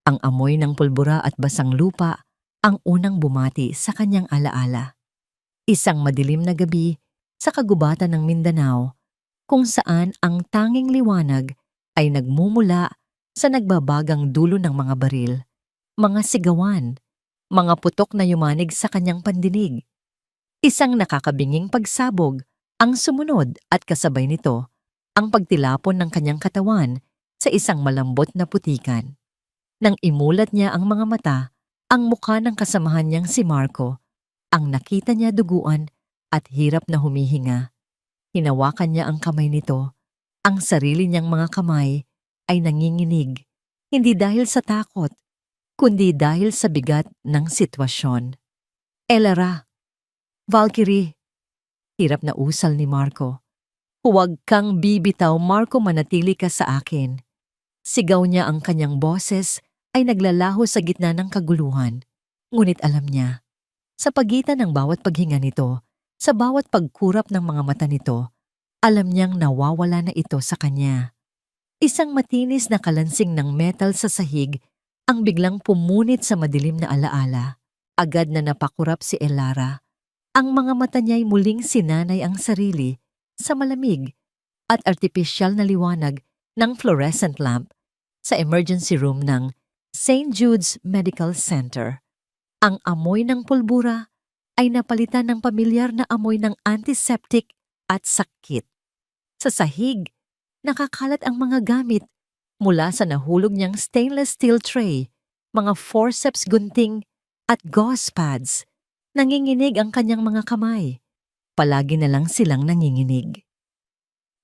Ang amoy ng pulbura at basang lupa ang unang bumati sa kanyang alaala. Isang madilim na gabi sa kagubatan ng Mindanao kung saan ang tanging liwanag ay nagmumula sa nagbabagang dulo ng mga baril, mga sigawan, mga putok na yumanig sa kanyang pandinig. Isang nakakabinging pagsabog ang sumunod at kasabay nito ang pagtilapon ng kanyang katawan sa isang malambot na putikan. Nang imulat niya ang mga mata, ang mukha ng kasamahan niyang si Marco, ang nakita niya duguan at hirap na humihinga. Hinawakan niya ang kamay nito. Ang sarili niyang mga kamay ay nanginginig, hindi dahil sa takot, kundi dahil sa bigat ng sitwasyon. Elara, Valkyrie, hirap na usal ni Marco. Huwag kang bibitaw, Marco, manatili ka sa akin. Sigaw niya, ang kanyang boses ay naglalaho sa gitna ng kaguluhan. Ngunit alam niya, sa pagitan ng bawat paghinga nito, sa bawat pagkurap ng mga mata nito, alam niyang nawawala na ito sa kanya. Isang matinis na kalansing ng metal sa sahig ang biglang pumunit sa madilim na alaala. Agad na napakurap si Elara. Ang mga mata niya'y muling sinanay ang sarili sa malamig at artipisyal na liwanag ng fluorescent lamp sa emergency room ng St. Jude's Medical Center. Ang amoy ng pulbura ay napalitan ng pamilyar na amoy ng antiseptic at sakit. Sa sahig, nakakalat ang mga gamit mula sa nahulog niyang stainless steel tray, mga forceps gunting at gauze pads. Nanginginig ang kanyang mga kamay. Palagi na lang silang nanginginig.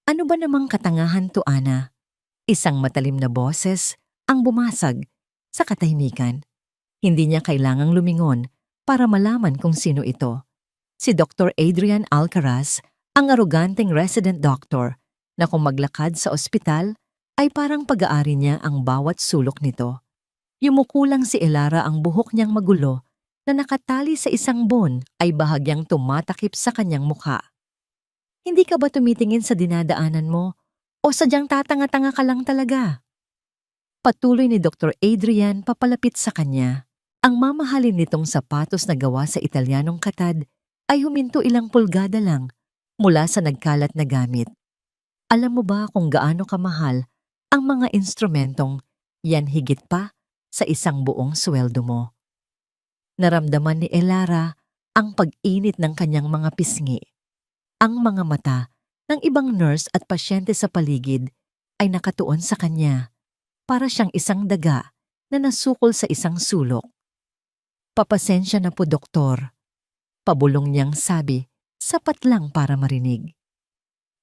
Ano ba namang katangahan to, Ana? Isang matalim na boses ang bumasag sa katahimikan. Hindi niya kailangang lumingon para malaman kung sino ito. Si Dr. Adrian Alcaraz, ang aroganteng resident doctor na kung maglakad sa ospital ay parang pag-aari niya ang bawat sulok nito. Yumuko lang si Elara, ang buhok niyang magulo na nakatali sa isang bon ay bahagyang tumatakip sa kanyang mukha. Hindi ka ba tumitingin sa dinadaanan mo o sadyang tatanga-tanga ka lang talaga? Patuloy ni Dr. Adrian papalapit sa kanya. Ang mamahalin nitong sapatos na gawa sa Italianong katad ay huminto ilang pulgada lang mula sa nagkalat na gamit. Alam mo ba kung gaano kamahal ang mga instrumentong yan, higit pa sa isang buong sweldo mo? Naramdaman ni Elara ang pag-init ng kanyang mga pisngi. Ang mga mata ng ibang nurse at pasyente sa paligid ay nakatuon sa kanya, para siyang isang daga na nasukol sa isang sulok. Papasensya na po, doktor. Pabulong niyang sabi, sapat lang para marinig.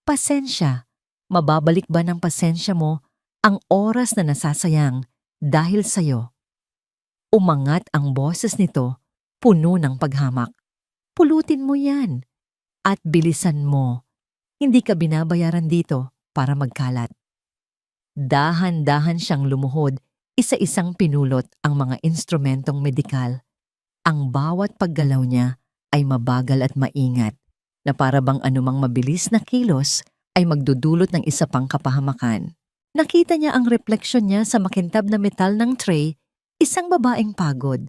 Pasensya, mababalik ba ng pasensya mo ang oras na nasasayang dahil sa'yo? Umangat ang boses nito, puno ng paghamak. Pulutin mo yan at bilisan mo. Hindi ka binabayaran dito para magkalat. Dahan-dahan siyang lumuhod, isa-isang pinulot ang mga instrumentong medikal. Ang bawat paggalaw niya ay mabagal at maingat, na para bang anumang mabilis na kilos ay magdudulot ng isa pang kapahamakan. Nakita niya ang refleksyon niya sa makintab na metal ng tray, isang babaeng pagod.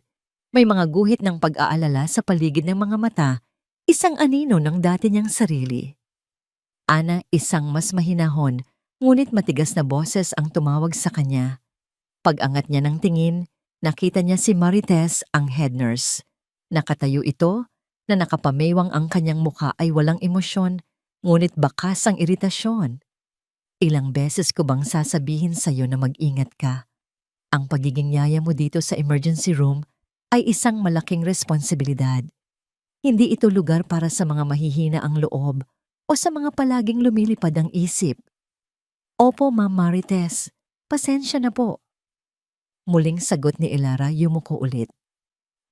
May mga guhit ng pag-aalala sa paligid ng mga mata, isang anino ng dati niyang sarili. Ana, isang mas mahinahon, ngunit matigas na boses ang tumawag sa kanya. Pag-angat niya ng tingin, nakita niya si Marites, ang head nurse. Nakatayo ito, na nakapamewang ang kanyang mukha ay walang emosyon, ngunit bakas ang iritasyon. Ilang beses ko bang sasabihin sa'yo na mag-ingat ka? Ang pagiging yaya mo dito sa emergency room ay isang malaking responsibilidad. Hindi ito lugar para sa mga mahihina ang loob o sa mga palaging lumilipad ang isip. Opo, Ma'am Marites. Pasensya na po. Muling sagot ni Elara, yumuko ulit.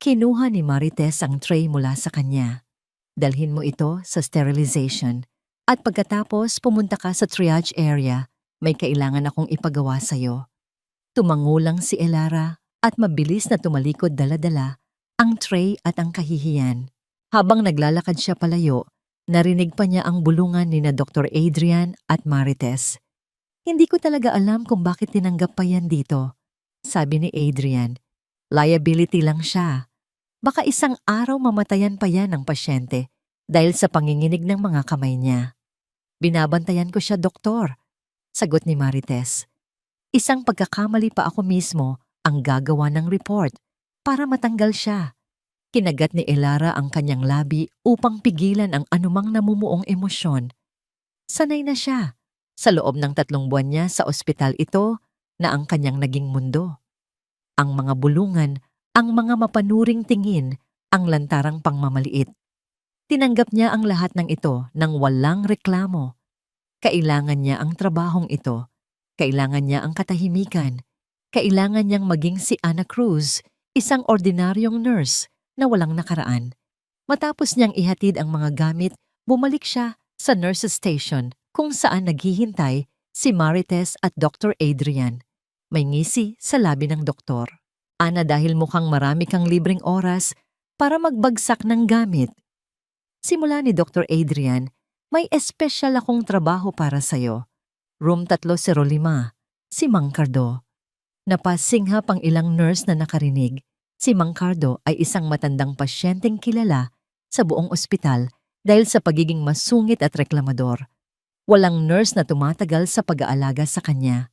Kinuha ni Marites ang tray mula sa kanya. Dalhin mo ito sa sterilization at pagkatapos pumunta ka sa triage area, may kailangan akong ipagawa sa'yo. Tumango lang si Elara at mabilis na tumalikod dala-dala ang tray at ang kahihiyan. Habang naglalakad siya palayo, narinig pa niya ang bulungan ni na Dr. Adrian at Marites. Hindi ko talaga alam kung bakit tinanggap pa yan dito. sabi ni Adrian. Liability lang siya. Baka isang araw mamatayan pa yan ng pasyente dahil sa panginginig ng mga kamay niya. Binabantayan ko siya, doktor, sagot ni Marites. Isang pagkakamali pa ako mismo ang gagawa ng report para matanggal siya. Kinagat ni Elara ang kanyang labi upang pigilan ang anumang namumuong emosyon. Sanay na siya. Sa loob ng 3 buwan niya sa ospital ito na ang kanyang naging mundo. Ang mga bulungan, ang mga mapanuring tingin, ang lantarang pangmamaliit. Tinanggap niya ang lahat ng ito nang walang reklamo. Kailangan niya ang trabahong ito. Kailangan niya ang katahimikan. Kailangan niyang maging si Ana Cruz, isang ordinaryong nurse na walang nakaraan. Matapos niyang ihatid ang mga gamit, bumalik siya sa nurse's station kung saan naghihintay si Marites at Dr. Adrian. May ngisi sa labi ng doktor. Ana, dahil mukhang marami kang libreng oras para magbagsak ng gamit. Simula ni Dr. Adrian, may espesyal akong trabaho para sa'yo. Room 305, si Mang Cardo. Napasinghap ang ilang nurse na nakarinig. Si Mang Cardo ay isang matandang pasyenteng kilala sa buong ospital dahil sa pagiging masungit at reklamador. Walang nurse na tumatagal sa pag-aalaga sa kanya.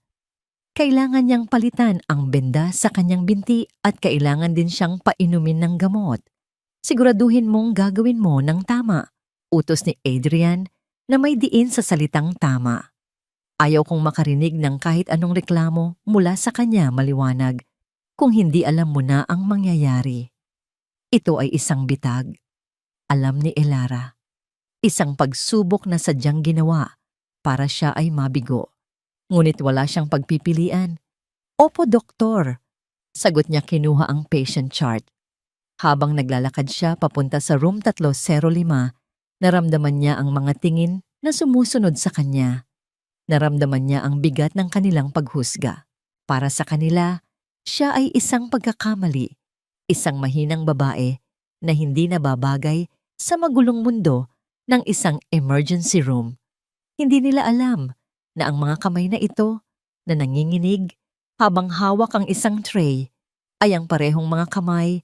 Kailangan niyang palitan ang benda sa kanyang binti at kailangan din siyang painumin ng gamot. Siguraduhin mong gagawin mo ng tama, utos ni Adrian na may diin sa salitang tama. Ayaw kong makarinig ng kahit anong reklamo mula sa kanya maliwanag kung hindi alam mo na ang mangyayari. Ito ay isang bitag. Alam ni Elara. Isang pagsubok na sadyang ginawa para siya ay mabigo. Ngunit wala siyang pagpipilian. Opo, doktor. Sagot niya kinuha ang patient chart. Habang naglalakad siya papunta sa room 305, naramdaman niya ang mga tingin na sumusunod sa kanya. Naramdaman niya ang bigat ng kanilang paghusga. Para sa kanila, siya ay isang pagkakamali, isang mahinang babae na hindi nababagay sa magulong mundo ng isang emergency room. Hindi nila alam na ang mga kamay na ito na nanginginig habang hawak ang isang tray ay ang parehong mga kamay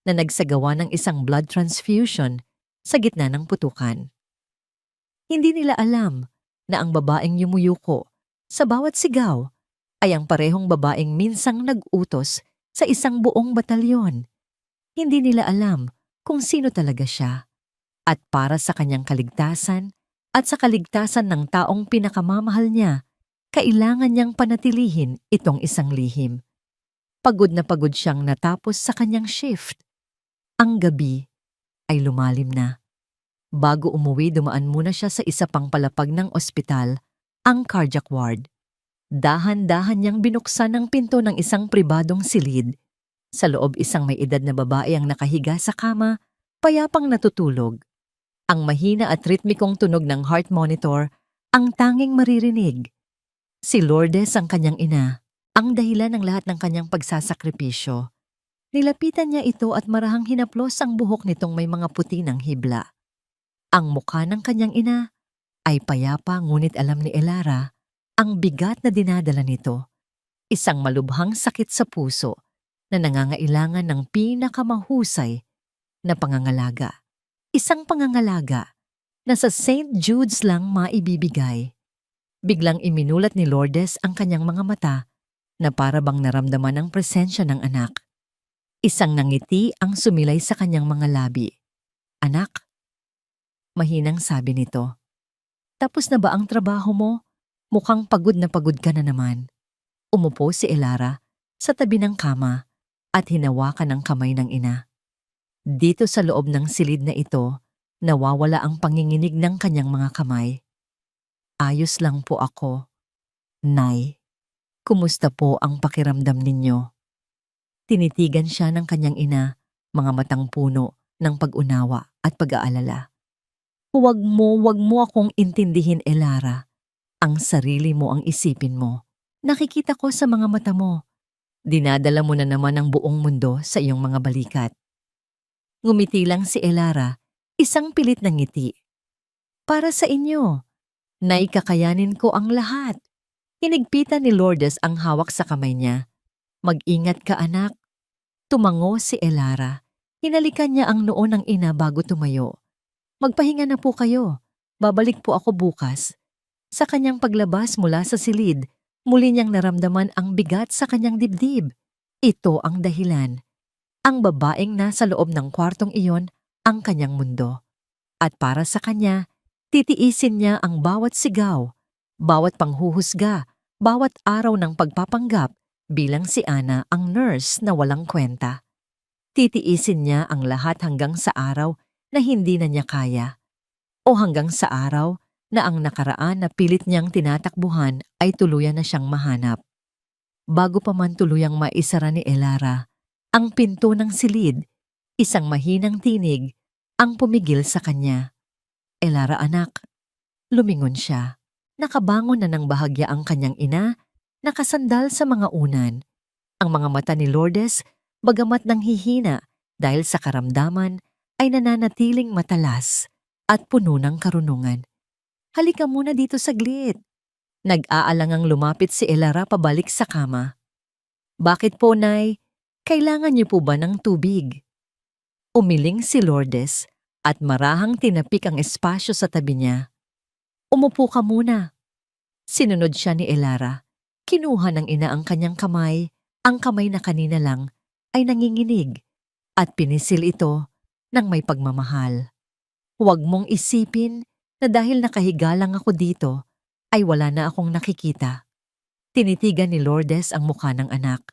na nagsagawa ng isang blood transfusion sa gitna ng putukan. Hindi nila alam na ang babaeng yumuyuko sa bawat sigaw ay ang parehong babaeng minsang nag-utos sa isang buong batalyon. Hindi nila alam kung sino talaga siya at para sa kanyang kaligtasan at sa kaligtasan ng taong pinakamamahal niya, kailangan niyang panatilihin itong isang lihim. Pagod na pagod siyang natapos sa kanyang shift. Ang gabi ay lumalim na. Bago umuwi, dumaan muna siya sa isa pang palapag ng ospital, ang cardiac ward. Dahan-dahan niyang binuksan ang pinto ng isang pribadong silid. Sa loob, isang may edad na babae ang nakahiga sa kama, payapang natutulog. Ang mahina at ritmikong tunog ng heart monitor ang tanging maririnig. Si Lourdes ang kanyang ina, ang dahilan ng lahat ng kanyang pagsasakripisyo. Nilapitan niya ito at marahang hinaplos ang buhok nitong may mga puti ng hibla. Ang mukha ng kanyang ina ay payapa, ngunit alam ni Elara ang bigat na dinadala nito. Isang malubhang sakit sa puso na nangangailangan ng pinakamahusay na pangangalaga. Isang pangangalaga na sa St. Jude's lang maibibigay. Biglang iminulat ni Lourdes ang kanyang mga mata na para bang naramdaman ang presensya ng anak. Isang nangiti ang sumilay sa kanyang mga labi. Anak, mahinang sabi nito. Tapos na ba ang trabaho mo? Mukhang pagod na pagod ka na naman. Umupo si Elara sa tabi ng kama at hinawakan ang kamay ng ina. Dito sa loob ng silid na ito, nawawala ang panginginig ng kanyang mga kamay. Ayos lang po ako. Nay, kumusta po ang pakiramdam ninyo? Tinitigan siya ng kanyang ina, mga matang puno ng pag-unawa at pag-aalala. Huwag mo akong intindihin, Elara. Ang sarili mo ang isipin mo. Nakikita ko sa mga mata mo. Dinadala mo na naman ang buong mundo sa iyong mga balikat. Ngumiti lang si Elara, isang pilit na ngiti. Para sa inyo, Nay, kakayanin ko ang lahat. Hinigpitan ni Lourdes ang hawak sa kamay niya. Mag-ingat ka anak. Tumango si Elara. Hinalikan niya ang noo ng ina bago tumayo. Magpahinga na po kayo. Babalik po ako bukas. Sa kanyang paglabas mula sa silid, muli niyang naramdaman ang bigat sa kanyang dibdib. Ito ang dahilan. Ang babaeng nasa loob ng kwartong iyon ang kanyang mundo. At para sa kanya, titiisin niya ang bawat sigaw, bawat panghuhusga, bawat araw ng pagpapanggap bilang si Ana ang nurse na walang kwenta. Titiisin niya ang lahat hanggang sa araw na hindi na niya kaya. O hanggang sa araw na ang nakaraan na pilit niyang tinatakbuhan ay tuluyan na siyang mahanap. Bago pa man tuluyang maisara ni Elara ang pinto ng silid, isang mahinang tinig ang pumigil sa kanya. Elara anak, lumingon siya. Nakabangon na ng bahagya ang kanyang ina, nakasandal sa mga unan. Ang mga mata ni Lourdes, bagamat nanghihina dahil sa karamdaman, ay nananatiling matalas at puno ng karunungan. Halika muna dito saglit. Nag-aalangang lumapit si Elara pabalik sa kama. Bakit po, Nay? Kailangan niyo po ba ng tubig? Umiling si Lourdes at marahang tinapik ang espasyo sa tabi niya. Umupo ka muna. Sinunod siya ni Elara. Kinuha ng ina ang kanyang kamay, ang kamay na kanina lang ay nanginginig at pinisil ito ng may pagmamahal. Huwag mong isipin na dahil nakahiga lang ako dito ay wala na akong nakikita. Tinitigan ni Lourdes ang mukha ng anak.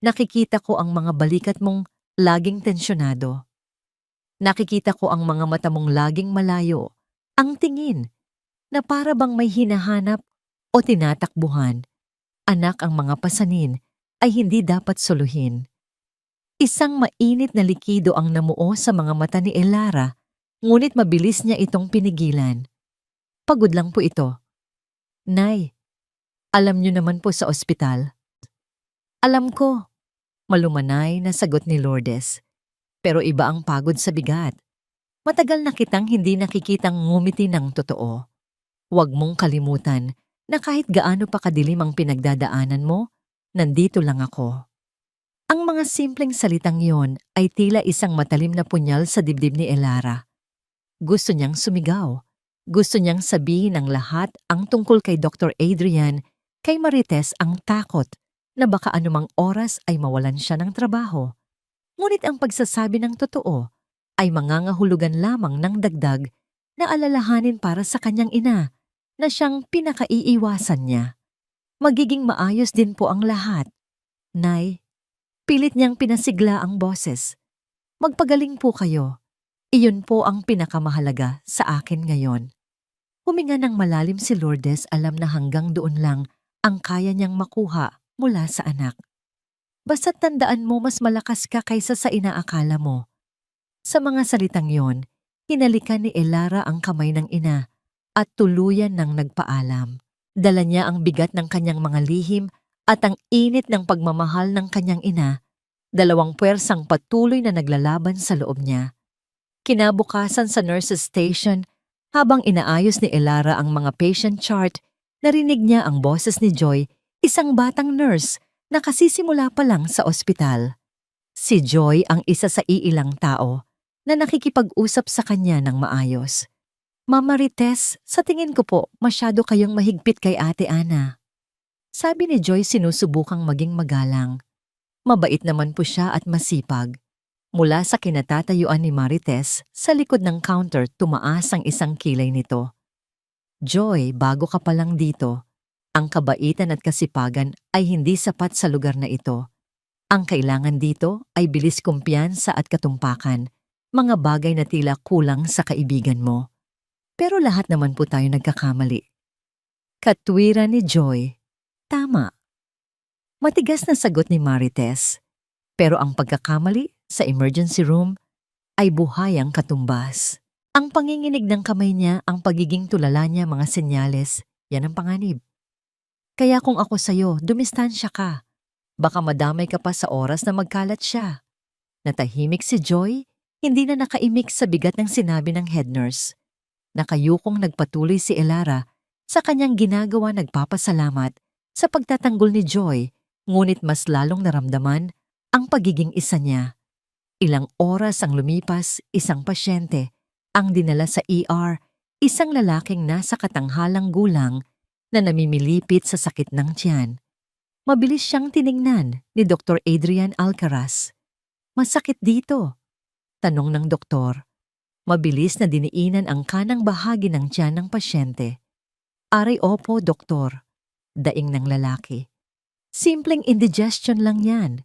Nakikita ko ang mga balikat mong laging tensyonado. Nakikita ko ang mga mata mong laging malayo, ang tingin na para bang may hinahanap o tinatakbuhan. Anak, ang mga pasanin ay hindi dapat soluhin. Isang mainit na likido ang namuo sa mga mata ni Elara, ngunit mabilis niya itong pinigilan. Pagod lang po ito. Nay, alam niyo naman po sa ospital. Alam ko, malumanay na sagot ni Lourdes. Pero iba ang pagod sa bigat. Matagal na kitang hindi nakikitang ngumiti ng totoo. Huwag mong kalimutan na kahit gaano pa kadilim ang pinagdadaanan mo, nandito lang ako. Ang mga simpleng salitang yon ay tila isang matalim na punyal sa dibdib ni Elara. Gusto niyang sumigaw. Gusto niyang sabihin ang lahat ang tungkol kay Dr. Adrian, kay Marites ang takot na baka anumang oras ay mawalan siya ng trabaho. Ngunit ang pagsasabi ng totoo ay mangangahulugan lamang ng dagdag na alalahanin para sa kanyang ina na siyang pinakaiiwasan niya. Magiging maayos din po ang lahat. Nay, pilit niyang pinasigla ang boses. Magpagaling po kayo. Iyon po ang pinakamahalaga sa akin ngayon. Huminga ng malalim si Lourdes, alam na hanggang doon lang ang kaya niyang makuha mula sa anak. Basta't tandaan mo mas malakas ka kaysa sa inaakala mo. Sa mga salitang yon, hinalikan ni Elara ang kamay ng ina at tuluyan ng nagpaalam. Dala niya ang bigat ng kanyang mga lihim at ang init ng pagmamahal ng kanyang ina, dalawang puwersang patuloy na naglalaban sa loob niya. Kinabukasan sa nurse's station, habang inaayos ni Elara ang mga patient chart, narinig niya ang boses ni Joy, isang batang nurse na kasisimula pa lang sa ospital. Si Joy ang isa sa iilang tao na nakikipag-usap sa kanya ng maayos. Mama Marites, sa tingin ko po masyado kayong mahigpit kay Ate Ana. Sabi ni Joy, sinusubukang maging magalang. Mabait naman po siya at masipag. Mula sa kinatatayuan ni Marites, sa likod ng counter tumaas ang isang kilay nito. Joy, bago ka pa lang dito. Ang kabaitan at kasipagan ay hindi sapat sa lugar na ito. Ang kailangan dito ay bilis, kumpiyansa at katumpakan, mga bagay na tila kulang sa kaibigan mo. Pero lahat naman po tayo nagkakamali. Katwiran ni Joy, tama. Matigas na sagot ni Marites, pero ang pagkakamali sa emergency room ay buhayang katumbas. Ang panginginig ng kamay niya, ang pagiging tulala niya, mga senyales, yan ang panganib. Kaya kung ako sa'yo, dumistansya ka. Baka madamay ka pa sa oras na magkalat siya. Natahimik si Joy, hindi na nakaimik sa bigat ng sinabi ng head nurse. Nakayukong nagpatuloy si Elara sa kanyang ginagawa, nagpapasalamat sa pagtatanggol ni Joy, Ngunit mas lalong naramdaman ang pagiging isa niya. Ilang oras ang lumipas, isang pasyente ang dinala sa ER, isang lalaking nasa katanghalang gulang na namimilipit sa sakit ng tiyan. Mabilis siyang tiningnan ni Dr. Adrian Alcaraz. "Masakit dito?" tanong ng doktor. Mabilis na diniinan ang kanang bahagi ng tiyan ng pasyente. "Aray opo, doktor," daing ng lalaki. "Simpleng indigestion lang yan."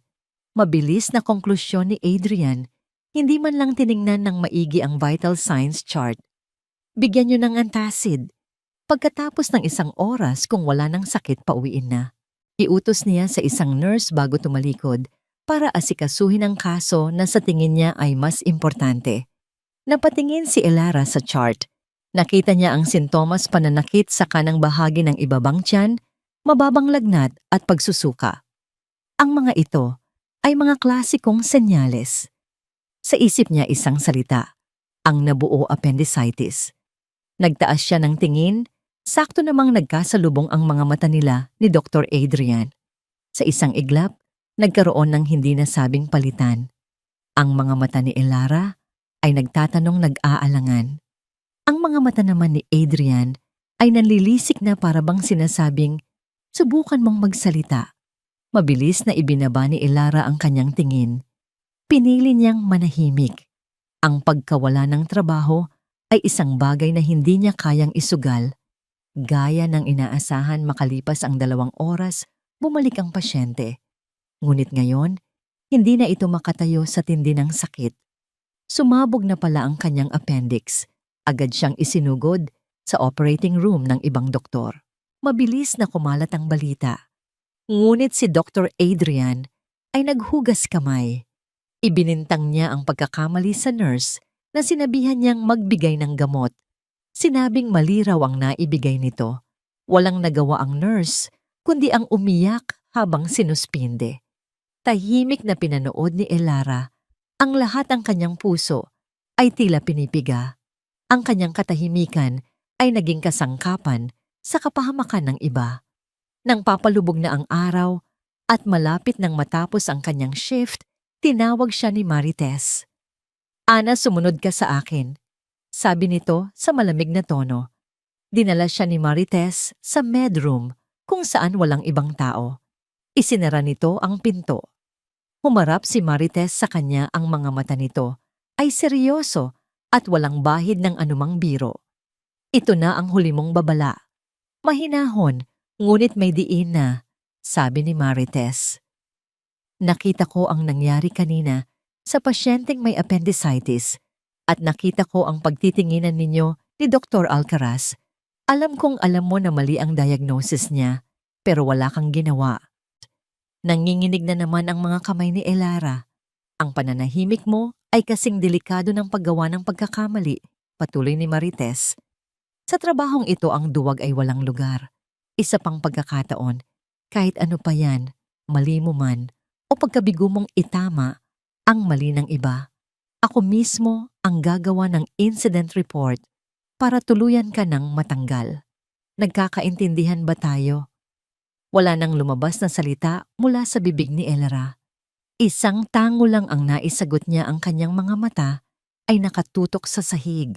Mabilis na konklusyon ni Adrian, hindi man lang tiningnan ng maigi ang vital signs chart. "Bigyan niyo ng antacid. Pagkatapos ng isang oras kung wala ng sakit pauwiin na." Iutos niya sa isang nurse bago tumalikod para asikasuhin ang kaso na sa tingin niya ay mas importante. Napatingin si Elara sa chart. Nakita niya ang sintomas pananakit sa kanang bahagi ng ibabang tiyan, mababang lagnat at pagsusuka. Ang mga ito ay mga klasikong senyales. Sa isip niya isang salita, ang nabuo appendicitis. Nagtaas siya ng tingin, sakto namang nagkasalubong ang mga mata nila ni Dr. Adrian. Sa isang iglap, nagkaroon ng hindi nasabing palitan. Ang mga mata ni Elara ay nagtatanong nag-aalangan. Ang mga mata naman ni Adrian ay nanlilisik na para bang sinasabing, "Subukan mong magsalita." Mabilis na ibinaba ni Elara ang kanyang tingin. Pinili niyang manahimik. Ang pagkawala ng trabaho ay isang bagay na hindi niya kayang isugal. Gaya ng inaasahan makalipas ang 2 oras, bumalik ang pasyente. Ngunit ngayon, hindi na ito makatayo sa tindi ng sakit. Sumabog na pala ang kanyang appendix. Agad siyang isinugod sa operating room ng ibang doktor. Mabilis na kumalat ang balita. Ngunit si Dr. Adrian ay naghugas kamay. Ibinintang niya ang pagkakamali sa nurse na sinabihan niyang magbigay ng gamot. Sinabing mali raw ang naibigay nito. Walang nagawa ang nurse, kundi ang umiyak habang sinuspinde. Tahimik na pinanood ni Elara. Ang lahat ng kanyang puso ay tila pinipiga. Ang kanyang katahimikan ay naging kasangkapan sa kapahamakan ng iba. Nang papalubog na ang araw at malapit nang matapos ang kanyang shift, tinawag siya ni Marites. "Ana, sumunod ka sa akin," sabi nito sa malamig na tono. Dinala siya ni Marites sa medroom kung saan walang ibang tao. Isinara nito ang pinto. Humarap si Marites sa kanya, ang mga mata nito ay seryoso at walang bahid ng anumang biro. "Ito na ang huli mong babala. Mahinahon, ngunit may diin na," sabi ni Marites. "Nakita ko ang nangyari kanina sa pasyenteng may appendicitis at nakita ko ang pagtitinginan ninyo ni Dr. Alcaraz. Alam kong alam mo na mali ang diagnosis niya, pero wala kang ginawa." Nanginginig na naman ang mga kamay ni Elara. "Ang pananahimik mo ay kasing delikado ng paggawa ng pagkakamali," patuloy ni Marites. "Sa trabahong ito ang duwag ay walang lugar. Isa pang pagkakataon, kahit ano pa yan, mali mo man o pagkabigo mong itama ang mali ng iba, ako mismo ang gagawa ng incident report para tuluyan ka ng matanggal. Nagkakaintindihan ba tayo?" Wala nang lumabas na salita mula sa bibig ni Elara. Isang tango lang ang naisagot niya, ang kanyang mga mata ay nakatutok sa sahig.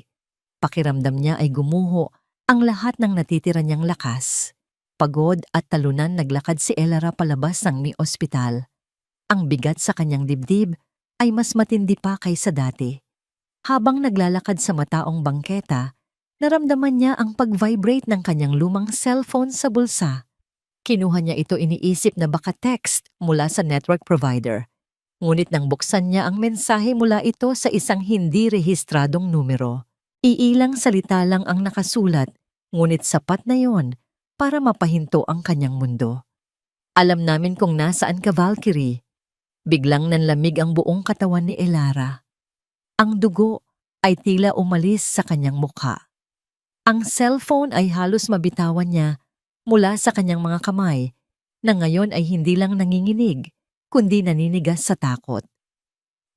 Pakiramdam niya ay gumuho ang lahat ng natitira niyang lakas. Pagod at talunan naglakad si Elara palabas ng may ospital. Ang bigat sa kanyang dibdib ay mas matindi pa kaysa dati. Habang naglalakad sa mataong bangketa, naramdaman niya ang pag-vibrate ng kanyang lumang cellphone sa bulsa. Kinuha niya ito, iniisip na baka text mula sa network provider. Ngunit nang buksan niya ang mensahe, mula ito sa isang hindi rehistradong numero. Iilang salita lang ang nakasulat, ngunit sapat na yon para mapahinto ang kanyang mundo. "Alam namin kung nasaan ka, Valkyrie." Biglang nanlamig ang buong katawan ni Elara. Ang dugo ay tila umalis sa kanyang mukha. Ang cellphone ay halos mabitawan niya mula sa kanyang mga kamay, na ngayon ay hindi lang nanginginig, kundi naninigas sa takot.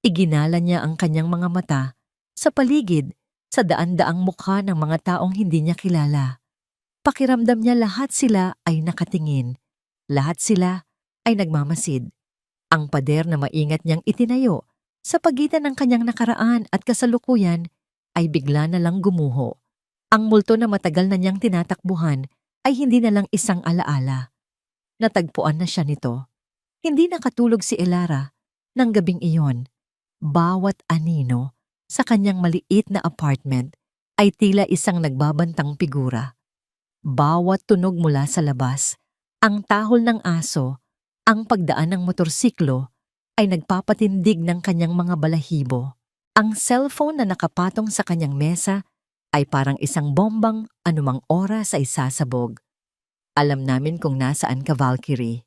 Iginala niya ang kanyang mga mata sa paligid, sa daan-daang mukha ng mga taong hindi niya kilala. Pakiramdam niya lahat sila ay nakatingin. Lahat sila ay nagmamasid. Ang pader na maingat niyang itinayo sa pagitan ng kanyang nakaraan at kasalukuyan ay bigla na lang gumuho. Ang multo na matagal na niyang tinatakbuhan ay hindi na lang isang alaala. Natagpuan na siya nito. Hindi nakatulog si Elara ng gabing iyon. Bawat anino sa kanyang maliit na apartment ay tila isang nagbabantang figura. Bawat tunog mula sa labas, ang tahol ng aso, ang pagdaan ng motorsiklo ay nagpapatindig ng kanyang mga balahibo. Ang cellphone na nakapatong sa kanyang mesa ay parang isang bombang anumang oras ay sasabog. Alam namin kung nasaan ka, Valkyrie.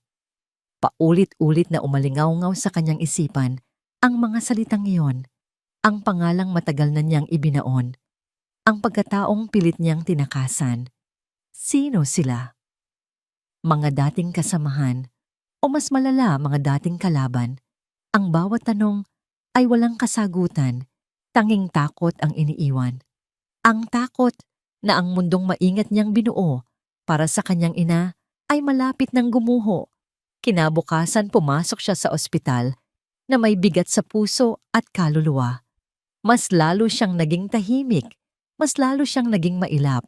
Paulit-ulit na umalingaw-ngaw sa kanyang isipan ang mga salitang iyon, ang pangalang matagal na niyang ibinaon, ang pagkataong pilit niyang tinakasan. Sino sila? Mga dating kasamahan o mas malala mga dating kalaban. Ang bawat tanong ay walang kasagutan, tanging takot ang iniiwan. Ang takot na ang mundong maingat niyang binuo para sa kanyang ina ay malapit ng gumuho. Kinabukasan pumasok siya sa ospital na may bigat sa puso at kaluluwa. Mas lalo siyang naging tahimik, mas lalo siyang naging mailap.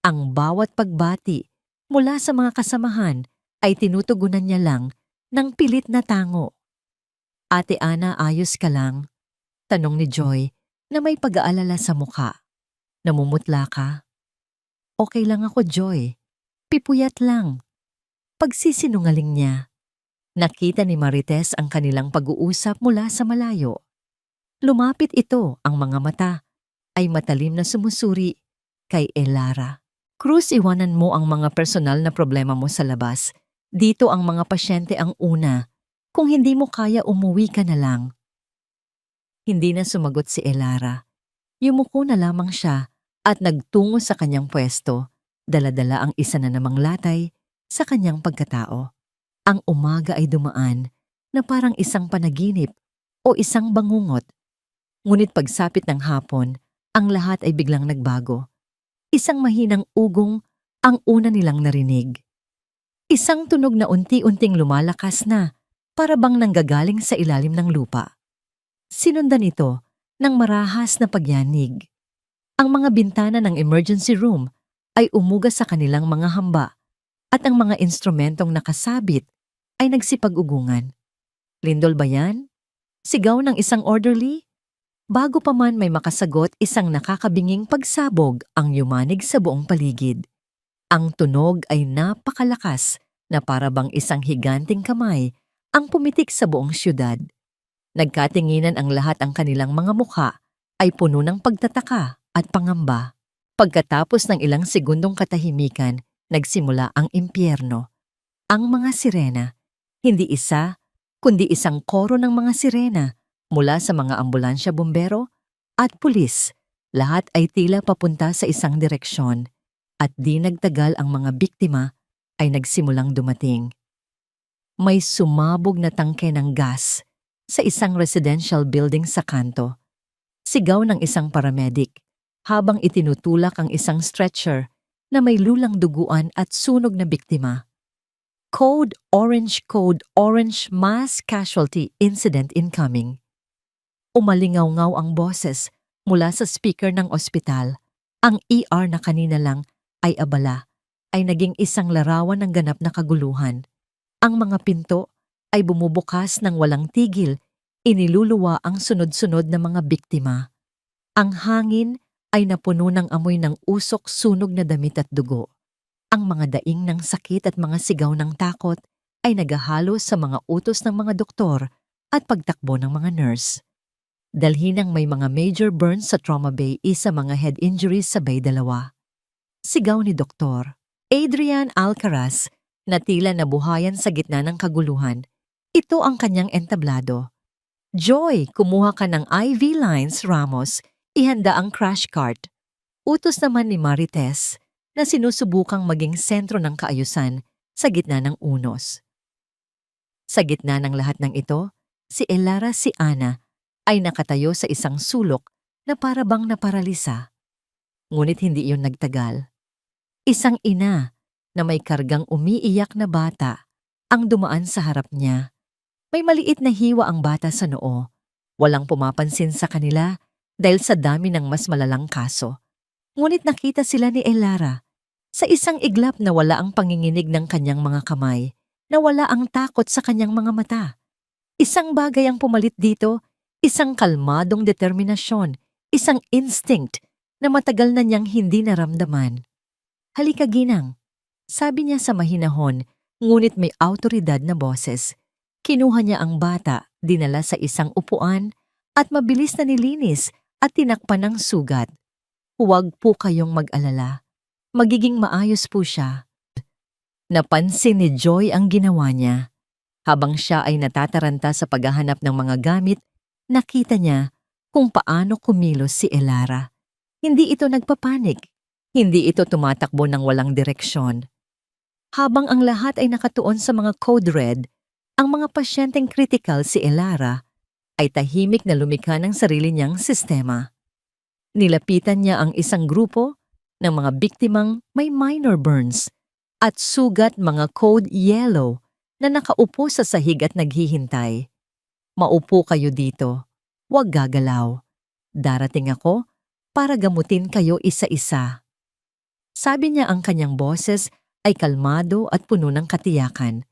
Ang bawat pagbati mula sa mga kasamahan ay tinutugunan niya lang ng pilit na tango. Ate Ana, ayos ka lang? Tanong ni Joy na may pag-aalala sa mukha. Namumutla ka? Okay lang ako, Joy. Pipuyat lang. Pagsisinungaling niya. Nakita ni Marites ang kanilang pag-uusap mula sa malayo. Lumapit ito, ang mga mata ay matalim na sumusuri kay Elara. Cruz, iwanan mo ang mga personal na problema mo sa labas. Dito ang mga pasyente ang una. Kung hindi mo kaya, umuwi ka na lang. Hindi na sumagot si Elara. Yumuko na lamang siya at nagtungo sa kanyang pwesto. Dala-dala ang isa na namang latay sa kanyang pagkatao. Ang umaga ay dumaan na parang isang panaginip o isang bangungot. Ngunit pagsapit ng hapon, ang lahat ay biglang nagbago. Isang mahinang ugong ang una nilang narinig. Isang tunog na unti-unting lumalakas na, para bang nanggagaling sa ilalim ng lupa. Sinundan ito ng marahas na pagyanig. Ang mga bintana ng emergency room ay umuga sa kanilang mga hamba at ang mga instrumentong nakasabit ay nagsipag-ugungan. Lindol ba yan? Sigaw ng isang orderly? Bago pa man may makasagot, isang nakakabinging pagsabog ang yumanig sa buong paligid. Ang tunog ay napakalakas na para bang isang higanting kamay ang pumitik sa buong syudad. Nagkatinginan ang lahat, ang kanilang mga mukha ay puno ng pagtataka at pangamba. Pagkatapos ng ilang segundong katahimikan, nagsimula ang impyerno. Ang mga sirena, hindi isa, kundi isang koro ng mga sirena mula sa mga ambulansya, bumbero at pulis. Lahat ay tila papunta sa isang direksyon at di nagtagal ang mga biktima ay nagsimulang dumating. May sumabog na tangke ng gas sa isang residential building sa kanto. Sigaw ng isang paramedic habang itinutulak ang isang stretcher na may lulang duguan at sunog na biktima. Code Orange, mass casualty incident incoming. Umalingaw-ngaw ang boses mula sa speaker ng ospital. Ang ER na kanina lang ay abala, ay naging isang larawan ng ganap na kaguluhan. Ang mga pinto ay bumubukas ng walang tigil, iniluluwa ang sunod-sunod na mga biktima. Ang hangin ay napuno ng amoy ng usok, sunog na damit at dugo. Ang mga daing ng sakit at mga sigaw ng takot ay nagahalo sa mga utos ng mga doktor at pagtakbo ng mga nurse. Dalhin ang may mga major burns sa trauma bay, isa mga head injuries sabay dalawa. Sigaw ni Dr. Adrian Alcaraz na tila nabuhayan sa gitna ng kaguluhan. Ito ang kanyang entablado. Joy, kumuha ka ng IV lines, Ramos, ihanda ang crash cart. Utos naman ni Marites na sinusubukang maging sentro ng kaayusan sa gitna ng unos. Sa gitna ng lahat ng ito, si Elara, si Ana, ay nakatayo sa isang sulok na para bang naparalisa. Ngunit hindi iyon nagtagal. Isang ina na may kargang umiiyak na bata ang dumaan sa harap niya. May maliit na hiwa ang bata sa noo. Walang pumapansin sa kanila dahil sa dami ng mas malalang kaso. Ngunit nakita sila ni Elara. Sa isang iglap na wala ang panginginig ng kanyang mga kamay, na wala ang takot sa kanyang mga mata. Isang bagay ang pumalit dito, isang kalmadong determinasyon, isang instinct na matagal na niyang hindi naramdaman. Halika ginang, sabi niya sa mahinahon, ngunit may autoridad na boses. Kinuha niya ang bata, dinala sa isang upuan, at mabilis na nilinis at tinakpan ng sugat. Huwag po kayong mag-alala. Magiging maayos po siya. Napansin ni Joy ang ginawa niya. Habang siya ay natataranta sa paghahanap ng mga gamit, nakita niya kung paano kumilos si Elara. Hindi ito nagpapanik. Hindi ito tumatakbo ng walang direksyon. Habang ang lahat ay nakatuon sa mga code red, ang mga pasyenteng critical si Elara ay tahimik na lumikha ng sarili niyang sistema. Nilapitan niya ang isang grupo ng mga biktimang may minor burns at sugat mga code yellow na nakaupo sa sahig at naghihintay. Maupo kayo dito. Huwag gagalaw. Darating ako para gamutin kayo isa-isa. Sabi niya ang kanyang boses ay kalmado at puno ng katiyakan.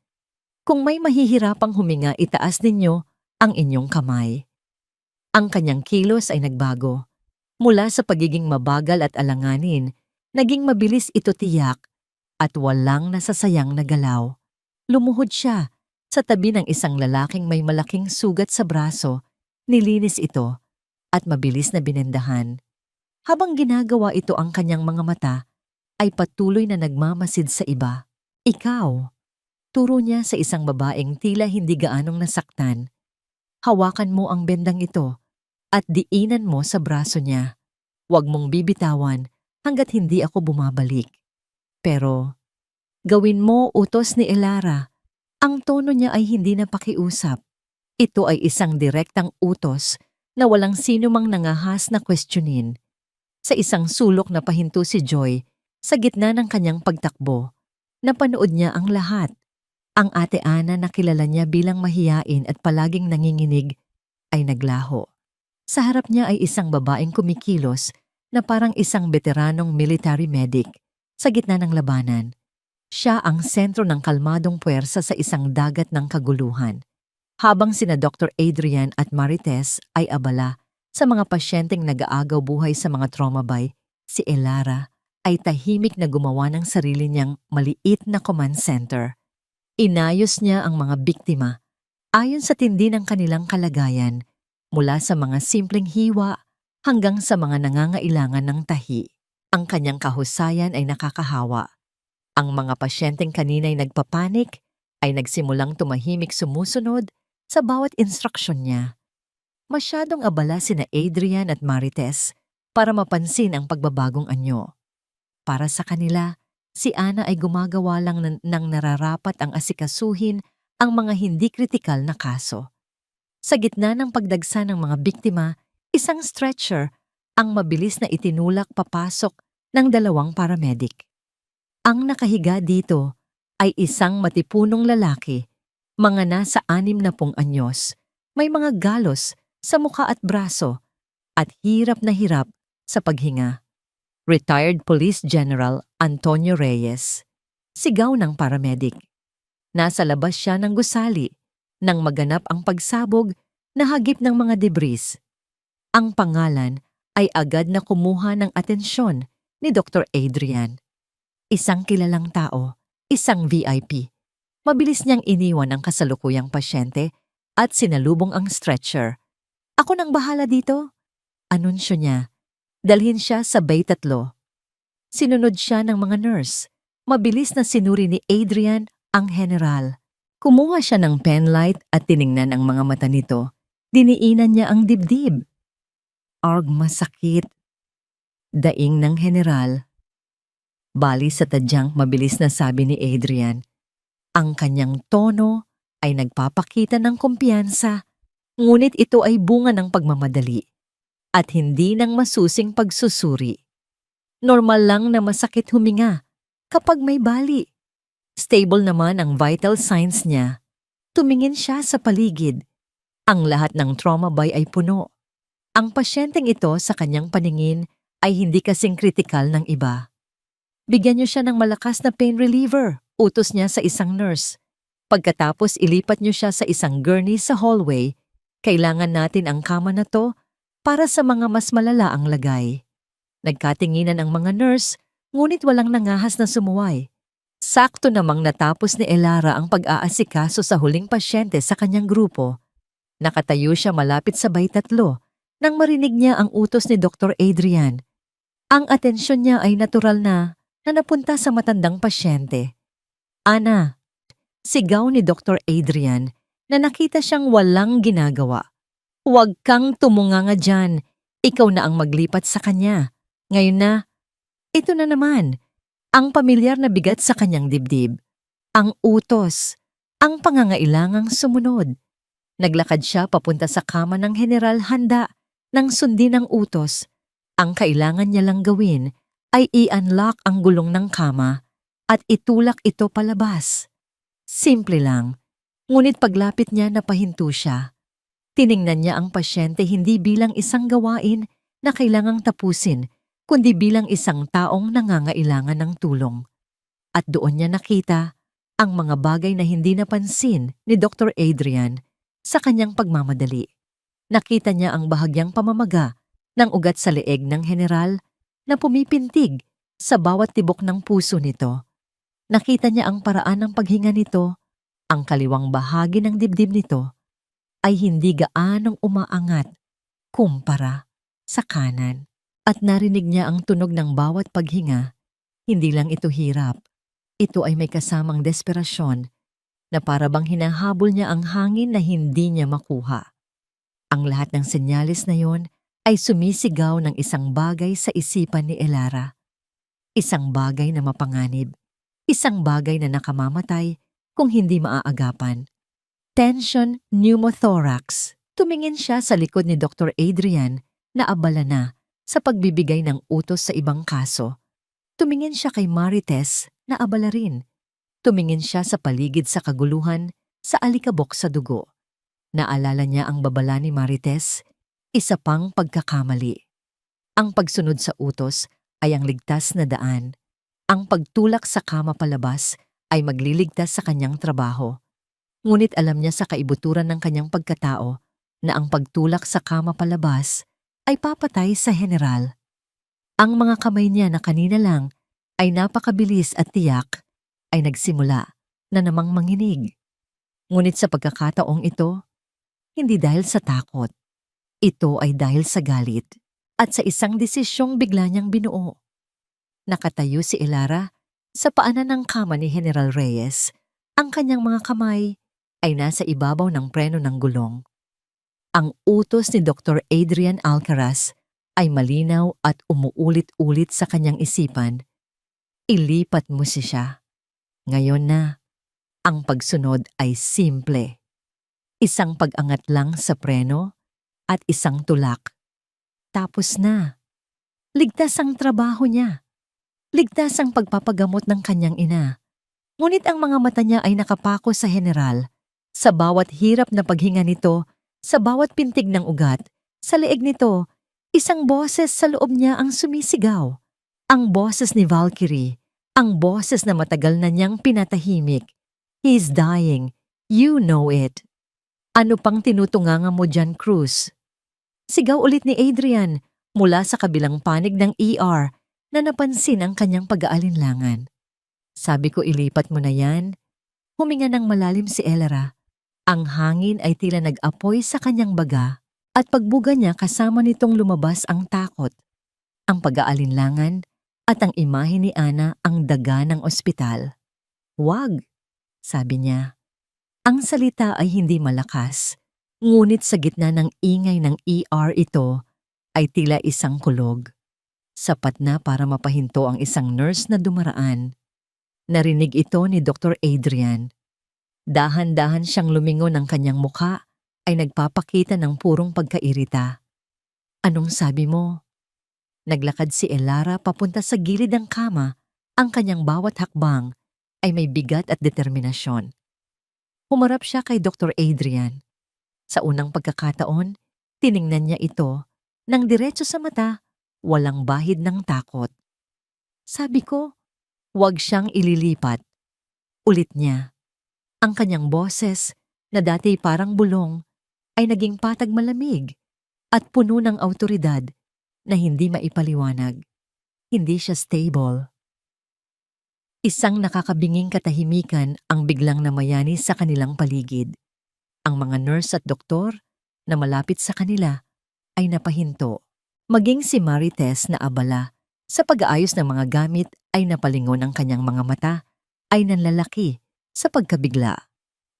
Kung may mahihirapang huminga, itaas ninyo ang inyong kamay. Ang kanyang kilos ay nagbago. Mula sa pagiging mabagal at alanganin, naging mabilis ito tiyak at walang nasasayang na galaw. Lumuhod siya sa tabi ng isang lalaking may malaking sugat sa braso, nilinis ito at mabilis na binendahan. Habang ginagawa ito ang kanyang mga mata, ay patuloy na nagmamasid sa iba. Ikaw, turo niya sa isang babaeng tila hindi gaanong nasaktan. Hawakan mo ang bendang ito at diinan mo sa braso niya. Huwag mong bibitawan hanggat hindi ako bumabalik. Pero, gawin mo utos ni Elara. Ang tono niya ay hindi na pakiusap. Ito ay isang direktang utos na walang sino mang nangahas na questionin. Sa isang sulok na pahinto si Joy, sa gitna ng kanyang pagtakbo, napanood niya ang lahat. Ang ate Ana na kilala niya bilang mahiyain at palaging nanginginig ay naglaho. Sa harap niya ay isang babaeng kumikilos na parang isang veteranong military medic sa gitna ng labanan. Siya ang sentro ng kalmadong puwersa sa isang dagat ng kaguluhan. Habang sina Dr. Adrian at Marites ay abala sa mga pasyenteng nag-aagaw buhay sa mga trauma bay, si Elara ay tahimik na gumawa ng sarili niyang maliit na command center. Inayos niya ang mga biktima ayon sa tindi ng kanilang kalagayan, mula sa mga simpleng hiwa hanggang sa mga nangangailangan ng tahi. Ang kanyang kahusayan ay nakakahawa. Ang mga pasyenteng kanina'y nagpapanik ay nagsimulang tumahimik sumusunod sa bawat instruksyon niya. Masyadong abala sina Adrian at Marites para mapansin ang pagbabagong anyo. Para sa kanila, si Ana ay gumagawa lang ng nararapat ang asikasuhin ang mga hindi kritikal na kaso. Sa gitna ng pagdagsa ng mga biktima, isang stretcher ang mabilis na itinulak papasok ng 2 paramedic. Ang nakahiga dito ay isang matipunong lalaki, mga nasa 60 anyos, may mga galos sa mukha at braso, at hirap na hirap sa paghinga. Retired Police General Antonio Reyes. Sigaw ng paramedic. Nasa labas siya ng gusali nang maganap ang pagsabog na hagip ng mga debris. Ang pangalan ay agad na kumuha ng atensyon ni Dr. Adrian. Isang kilalang tao, isang VIP. Mabilis niyang iniwan ang kasalukuyang pasyente at sinalubong ang stretcher. Ako nang bahala dito, anunsyo niya. Dalhin siya sa Bay 3. Sinunod siya ng mga nurse. Mabilis na sinuri ni Adrian ang general. Kumuha siya ng penlight at tiningnan ang mga mata nito. Diniinan niya ang dibdib. Arg, masakit. Daing ng general. Bali sa tadyang mabilis na sabi ni Adrian. Ang kanyang tono ay nagpapakita ng kumpiyansa, ngunit ito ay bunga ng pagmamadali at hindi ng masusing pagsusuri. Normal lang na masakit huminga kapag may bali. Stable naman ang vital signs niya. Tumingin siya sa paligid. Ang lahat ng trauma bay ay puno. Ang pasyenteng ito sa kanyang paningin ay hindi kasing kritikal ng iba. Bigyan niyo siya ng malakas na pain reliever, utos niya sa isang nurse. Pagkatapos ilipat niyo siya sa isang gurney sa hallway. Kailangan natin ang kama na to para sa mga mas malala ang lagay. Nagkatinginan ang mga nurse, ngunit walang nangahas na sumuway. Sakto namang natapos ni Elara ang pag-aasikaso sa huling pasyente sa kanyang grupo. Nakatayo siya malapit sa bay tatlo nang marinig niya ang utos ni Dr. Adrian. Ang atensyon niya ay natural na napunta sa matandang pasyente. Ana, sigaw ni Dr. Adrian na nakita siyang walang ginagawa. Huwag kang tumunganga dyan. Ikaw na ang maglipat sa kanya. Ngayon na, ito na naman, ang pamilyar na bigat sa kanyang dibdib. Ang utos, ang pangangailangang sumunod. Naglakad siya papunta sa kama ng general handa nang sundin ang utos. Ang kailangan niya lang gawin ay i-unlock ang gulong ng kama at itulak ito palabas. Simple lang, ngunit paglapit niya napahinto siya. Tiningnan niya ang pasyente hindi bilang isang gawain na kailangang tapusin, kundi bilang isang taong nangangailangan ng tulong. At doon niya nakita ang mga bagay na hindi napansin ni Dr. Adrian sa kanyang pagmamadali. Nakita niya ang bahagyang pamamaga ng ugat sa leeg ng general na pumipintig sa bawat tibok ng puso nito. Nakita niya ang paraan ng paghinga nito, ang kaliwang bahagi ng dibdib nito ay hindi gaanong umaangat kumpara sa kanan. At narinig niya ang tunog ng bawat paghinga. Hindi lang ito hirap. Ito ay may kasamang desperasyon na para bang hinahabol niya ang hangin na hindi niya makuha. Ang lahat ng senyales na yon ay sumisigaw ng isang bagay sa isipan ni Elara. Isang bagay na mapanganib. Isang bagay na nakamamatay kung hindi maaagapan. Tension pneumothorax. Tumingin siya sa likod ni Dr. Adrian na abala na sa pagbibigay ng utos sa ibang kaso. Tumingin siya kay Marites na abala rin. Tumingin siya sa paligid sa kaguluhan, sa alikabok sa dugo. Naalala niya ang babala ni Marites, isa pang pagkakamali. Ang pagsunod sa utos ay ang ligtas na daan. Ang pagtulak sa kama palabas ay magliligtas sa kanyang trabaho. Ngunit alam niya sa kaibuturan ng kanyang pagkatao na ang pagtulak sa kama palabas ay papatay sa general. Ang mga kamay niya na kanina lang ay napakabilis at tiyak ay nagsimula na namang manginig. Ngunit sa pagkakataong ito, hindi dahil sa takot. Ito ay dahil sa galit at sa isang desisyong bigla niyang binuo. Nakatayo si Elara sa paanan ng kama ni General Reyes. Ang kanyang mga kamay ay nasa ibabaw ng preno ng gulong. Ang utos ni Dr. Adrian Alcaraz ay malinaw at umuulit-ulit sa kanyang isipan. Ilipat mo siya. Ngayon na, ang pagsunod ay simple. Isang pag-angat lang sa preno at isang tulak. Tapos na. Ligtas ang trabaho niya. Ligtas ang pagpapagamot ng kanyang ina. Ngunit ang mga mata niya ay nakapako sa general. Sa bawat hirap na paghinga nito, sa bawat pintig ng ugat, sa leeg nito, isang boses sa loob niya ang sumisigaw. Ang boses ni Valkyrie, ang boses na matagal na niyang pinatahimik. He's dying. You know it. Ano pang tinutunganga mo dyan, Cruz? Sigaw ulit ni Adrian mula sa kabilang panig ng ER na napansin ang kanyang pag-aalinlangan. Sabi ko ilipat mo na yan. Huminga ng malalim si Elara. Ang hangin ay tila nag-apoy sa kanyang baga at pagbuga niya kasama nitong lumabas ang takot, ang pag-aalinlangan at ang imahe ni Ana ang daga ng ospital. Wag, sabi niya. Ang salita ay hindi malakas, ngunit sa gitna ng ingay ng ER ito ay tila isang kulog. Sapat na para mapahinto ang isang nurse na dumaraan. Narinig ito ni Dr. Adrian. Dahan-dahan siyang lumingon ng kanyang mukha ay nagpapakita ng purong pagkairita. Anong sabi mo? Naglakad si Elara papunta sa gilid ng kama. Ang kanyang bawat hakbang ay may bigat at determinasyon. Humarap siya kay Dr. Adrian. Sa unang pagkakataon, tiningnan niya ito ng diretso sa mata, walang bahid ng takot. Sabi ko, huwag siyang ililipat. Ulit niya. Ang kanyang boses, na dati parang bulong, ay naging patag malamig at puno ng awtoridad na hindi maipaliwanag. Hindi siya stable. Isang nakakabinging katahimikan ang biglang namayani sa kanilang paligid. Ang mga nurse at doktor na malapit sa kanila ay napahinto. Maging si Marites na abala sa pag-aayos ng mga gamit ay napalingon ang kanyang mga mata ay nanlalaki sa pagkabigla.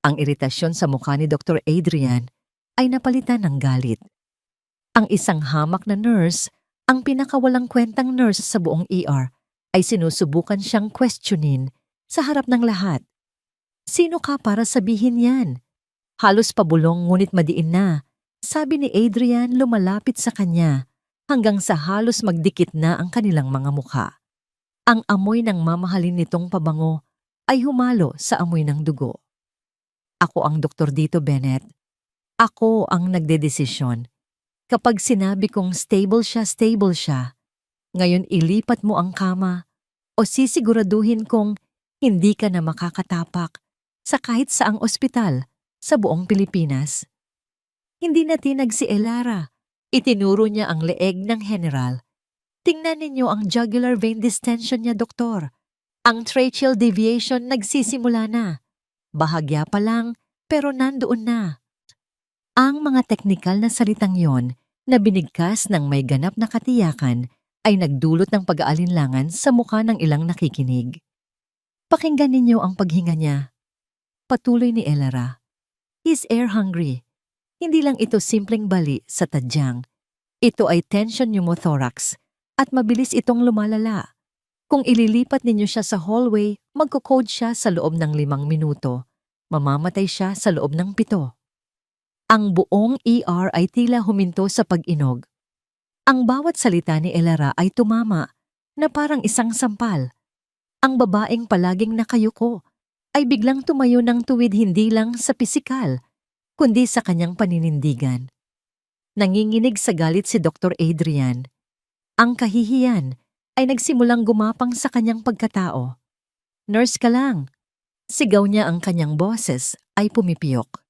Ang iritasyon sa mukha ni Dr. Adrian ay napalitan ng galit. Ang isang hamak na nurse, ang pinakawalang kwentang nurse sa buong ER, ay sinusubukan siyang questionin sa harap ng lahat. Sino ka para sabihin yan? Halos pabulong ngunit madiin na, sabi ni Adrian lumalapit sa kanya hanggang sa halos magdikit na ang kanilang mga mukha. Ang amoy ng mamahalin nitong pabango ay humalo sa amoy ng dugo. Ako ang doktor dito, Bennett. Ako ang nagdedesisyon. Kapag sinabi kong stable siya. Ngayon ilipat mo ang kama o sisiguraduhin kong hindi ka na makakatapak sa kahit saang ospital sa buong Pilipinas. Hindi na tinag si Elara. Itinuro niya ang leeg ng general. Tingnan ninyo ang jugular vein distension niya, doktor. Ang tracheal deviation nagsisimula na. Bahagya pa lang, pero nandoon na. Ang mga teknikal na salitang yon na binigkas ng may ganap na katiyakan ay nagdulot ng pag-aalinlangan sa mukha ng ilang nakikinig. Pakinggan ninyo ang paghinga niya. Patuloy ni Elara. He's air hungry. Hindi lang ito simpleng bali sa tadyang. Ito ay tension pneumothorax at mabilis itong lumalala. Kung ililipat ninyo siya sa hallway, magko-code siya sa loob ng 5 minuto. Mamamatay siya sa loob ng 7. Ang buong ER ay tila huminto sa pag-inog. Ang bawat salita ni Elara ay tumama na parang isang sampal. Ang babaeng palaging nakayuko ay biglang tumayo ng tuwid hindi lang sa pisikal, kundi sa kanyang paninindigan. Nanginginig sa galit si Dr. Adrian. Ang kahihiyan ay nagsimulang gumapang sa kanyang pagkatao. Nurse ka lang. Sigaw niya ang kanyang boses ay pumipiyok.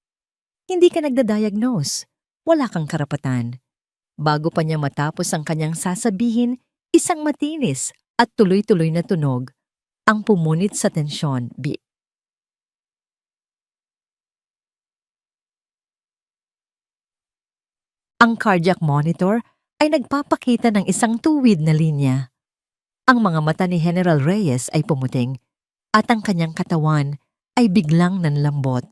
Hindi ka nagda-diagnose. Wala kang karapatan. Bago pa niya matapos ang kanyang sasabihin, isang matinis at tuloy-tuloy na tunog ang pumunit sa tensyon. Ang cardiac monitor ay nagpapakita ng isang tuwid na linya. Ang mga mata ni General Reyes ay pumuting at ang kanyang katawan ay biglang nanlambot.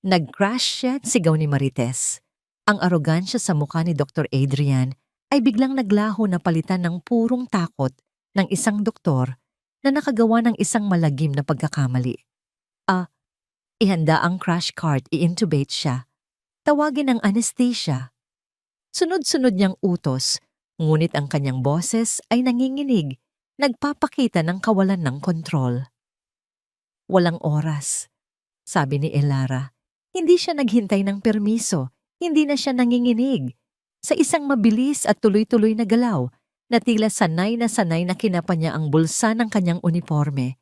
Nag-crash siya, sigaw ni Marites. Ang arogansya sa mukha ni Dr. Adrian ay biglang naglaho na palitan ng purong takot ng isang doktor na nakagawa ng isang malagim na pagkakamali. Ihanda ang crash cart, i-intubate siya. Tawagin ang anesthesia. Sunod-sunod niyang utos, ngunit ang kanyang boses ay nanginginig, nagpapakita ng kawalan ng kontrol. Walang oras, sabi ni Elara. Hindi siya naghintay ng permiso. Hindi na siya nanginginig. Sa isang mabilis at tuloy-tuloy na galaw, na tila sanay na kinapa niya ang bulsa ng kanyang uniforme.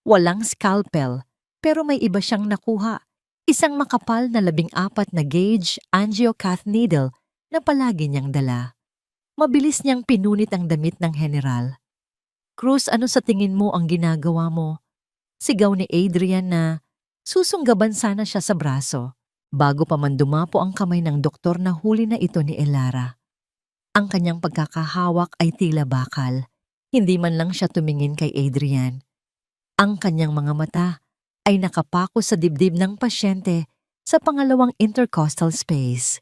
Walang scalpel, pero may iba siyang nakuha. Isang makapal na 14 na gauge angiocath needle na palagi niyang dala. Mabilis niyang pinunit ang damit ng general. Cruz, ano sa tingin mo ang ginagawa mo? Sigaw ni Adrian na susunggaban sana siya sa braso. Bago pa man dumapo ang kamay ng doktor na huli na ito ni Elara. Ang kanyang pagkakahawak ay tila bakal. Hindi man lang siya tumingin kay Adrian. Ang kanyang mga mata ay nakapako sa dibdib ng pasyente sa pangalawang intercostal space.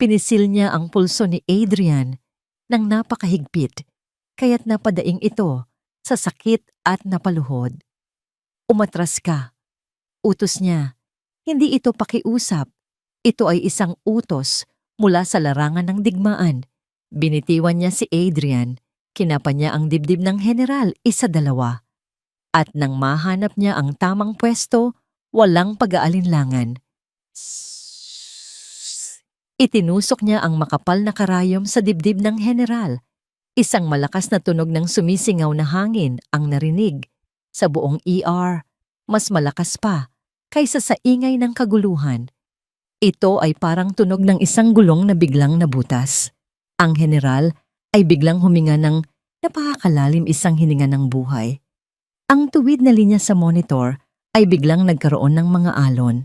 Pinisil niya ang pulso ni Adrian ng napakahigpit, kaya't napadaing ito sa sakit at napaluhod. Umatras ka. Utos niya. Hindi ito pakiusap. Ito ay isang utos mula sa larangan ng digmaan. Binitiwan niya si Adrian. Kinapa niya ang dibdib ng general, 1-2. At nang mahanap niya ang tamang pwesto, walang pag-aalinlangan. Itinusok niya ang makapal na karayom sa dibdib ng general. Isang malakas na tunog ng sumisingaw na hangin ang narinig. Sa buong ER, mas malakas pa kaysa sa ingay ng kaguluhan. Ito ay parang tunog ng isang gulong na biglang nabutas. Ang general ay biglang huminga ng napakalalim, isang hininga ng buhay. Ang tuwid na linya sa monitor ay biglang nagkaroon ng mga alon.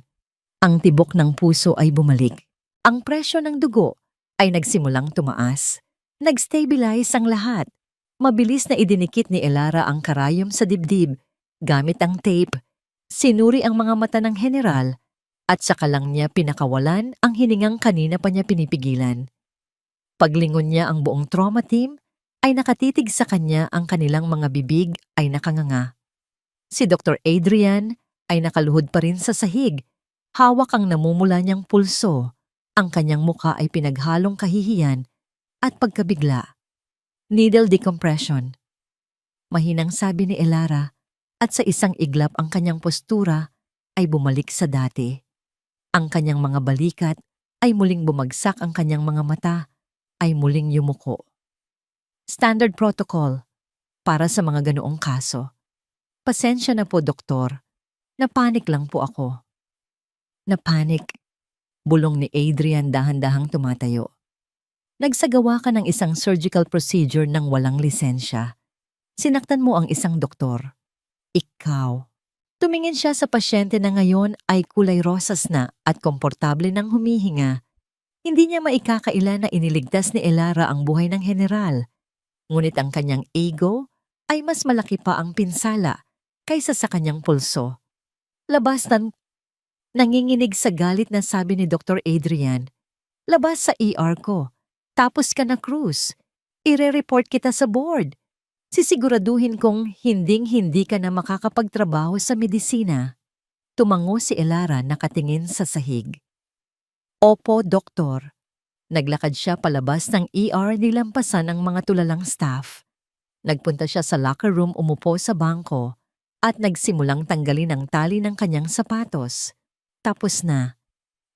Ang tibok ng puso ay bumalik. Ang presyo ng dugo ay nagsimulang tumaas. Nag-stabilize ang lahat. Mabilis na idinikit ni Elara ang karayom sa dibdib. Gamit ang tape, sinuri ang mga mata ng general at saka lang niya pinakawalan ang hiningang kanina pa niya pinipigilan. Paglingon niya, ang buong trauma team ay nakatitig sa kanya, ang kanilang mga bibig ay nakanganga. Si Dr. Adrian ay nakaluhod pa rin sa sahig. Hawak ang namumula niyang pulso. Ang kanyang muka ay pinaghalong kahihiyan at pagkabigla. Needle decompression. Mahinang sabi ni Elara, at sa isang iglap ang kanyang postura ay bumalik sa dati. Ang kanyang mga balikat ay muling bumagsak, ang kanyang mga mata ay muling yumuko. Standard protocol para sa mga ganoong kaso. Pasensya na po, doktor. Napanik lang po ako. Napanik? Bulong ni Adrian dahan-dahang tumatayo. Nagsagawa ka ng isang surgical procedure ng walang lisensya. Sinaktan mo ang isang doktor. Ikaw. Tumingin siya sa pasyente na ngayon ay kulay rosas na at komportable nang humihinga. Hindi niya maikakaila na iniligtas ni Elara ang buhay ng general. Ngunit ang kanyang ego ay mas malaki pa ang pinsala kaysa sa kanyang pulso. Labas nanginginig sa galit na sabi ni Dr. Adrian, labas sa ER ko, tapos ka na cruise. Ire-report kita sa board. Sisiguraduhin kong hinding-hindi ka na makakapagtrabaho sa medisina. Tumango si Elara, nakatingin sa sahig. Opo, doktor. Naglakad siya palabas ng ER, nilampasan ang mga tulalang staff. Nagpunta siya sa locker room, umupo sa bangko, at nagsimulang tanggalin ang tali ng kanyang sapatos. Tapos na.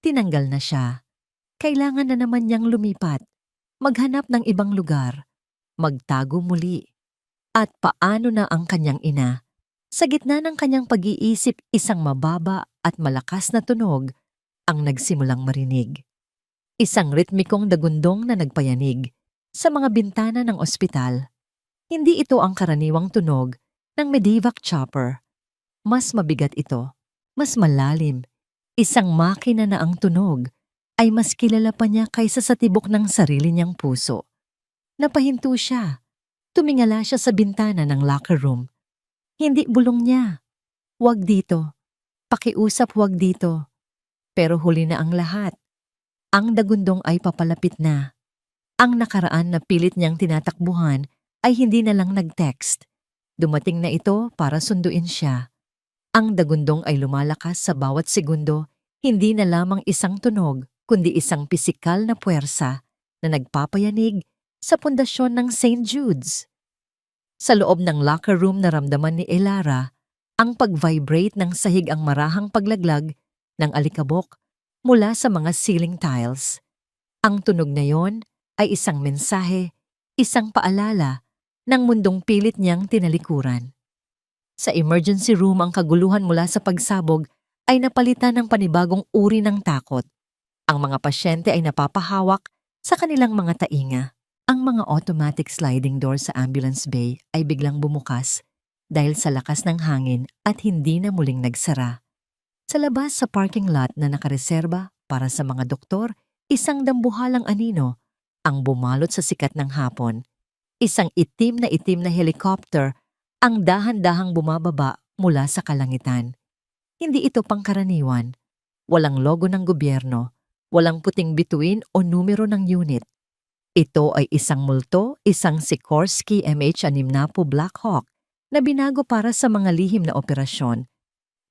Tinanggal na siya. Kailangan na naman niyang lumipat. Maghanap ng ibang lugar. Magtago muli. At paano na ang kanyang ina? Sa gitna ng kanyang pag-iisip, isang mababa at malakas na tunog ang nagsimulang marinig. Isang ritmikong dagundong na nagpayanig sa mga bintana ng ospital. Hindi ito ang karaniwang tunog ng medevac chopper. Mas mabigat ito, mas malalim. Isang makina na ang tunog ay mas kilala pa niya kaysa sa tibok ng sarili niyang puso. Napahinto siya. Tumingala siya sa bintana ng locker room. Hindi bulong niya. Huwag dito. Pakiusap, huwag dito. Pero huli na ang lahat. Ang dagundong ay papalapit na. Ang nakaraan na pilit niyang tinatakbuhan ay hindi na lang nag-text. Dumating na ito para sunduin siya. Ang dagundong ay lumalakas sa bawat segundo, hindi na lamang isang tunog, kundi isang pisikal na puwersa na nagpapayanig sa pundasyon ng St. Jude's. Sa loob ng locker room, naramdaman ni Elara ang pag-vibrate ng sahig, ang marahang paglaglag ng alikabok mula sa mga ceiling tiles. Ang tunog na yon ay isang mensahe, isang paalala ng mundong pilit niyang tinalikuran. Sa emergency room, ang kaguluhan mula sa pagsabog ay napalitan ng panibagong uri ng takot. Ang mga pasyente ay napapahawak sa kanilang mga tainga. Ang mga automatic sliding door sa ambulance bay ay biglang bumukas dahil sa lakas ng hangin at hindi na muling nagsara. Sa labas sa parking lot na nakareserba para sa mga doktor, isang dambuhalang anino ang bumalot sa sikat ng hapon. Isang itim na helicopter ang dahan-dahang bumababa mula sa kalangitan. Hindi ito pangkaraniwan. Walang logo ng gobyerno, walang puting bituin o numero ng unit. Ito ay isang multo, isang Sikorsky MH-60 Black Hawk na binago para sa mga lihim na operasyon.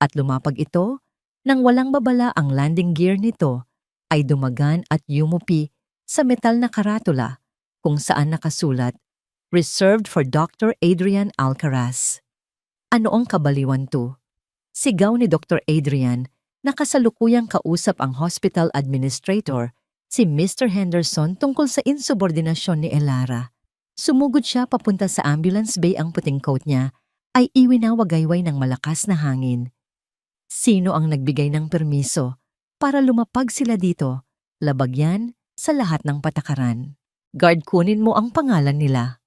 At lumapag ito nang walang babala. Ang landing gear nito ay dumagan at yumupi sa metal na karatula kung saan nakasulat, "Reserved for Dr. Adrian Alcaraz." Ano ang kabaliwan to? Sigaw ni Dr. Adrian na kasalukuyang kausap ang hospital administrator, si Mr. Henderson, tungkol sa insubordinasyon ni Elara. Sumugod siya papunta sa ambulance bay. Ang puting coat niya ay iwinawagayway ng malakas na hangin. Sino ang nagbigay ng permiso para lumapag sila dito? Labag yan sa lahat ng patakaran. Guard, kunin mo ang pangalan nila.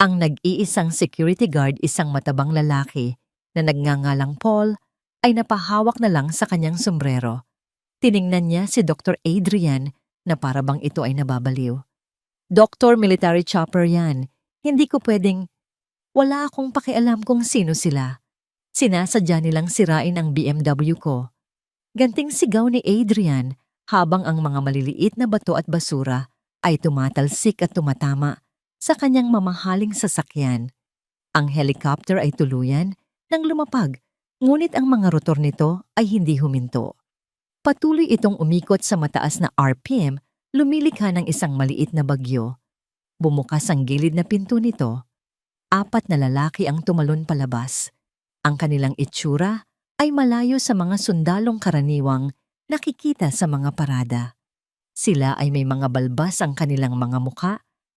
Ang nag-iisang security guard, isang matabang lalaki na nagngangalang Paul, ay napahawak na lang sa kanyang sombrero. Tiningnan niya si Dr. Adrian na parabang ito ay nababaliw. Doktor, military chopper yan. Hindi ko pwedeng... Wala akong pakialam kung sino sila. Sinasadya nilang sirain ang BMW ko. Ganting sigaw ni Adrian habang ang mga maliliit na bato at basura ay tumatalsik at tumatama sa kanyang mamahaling sasakyan. Ang helicopter ay tuluyan nang lumapag, ngunit ang mga rotor nito ay hindi huminto. Patuloy itong umikot sa mataas na RPM, lumilikha ng isang maliit na bagyo. Bumukas ang gilid na pinto nito. 4 na lalaki ang tumalon palabas. Ang kanilang itsura ay malayo sa mga sundalong karaniwang nakikita sa mga parada. Sila ay may mga balbas, ang kanilang mga muka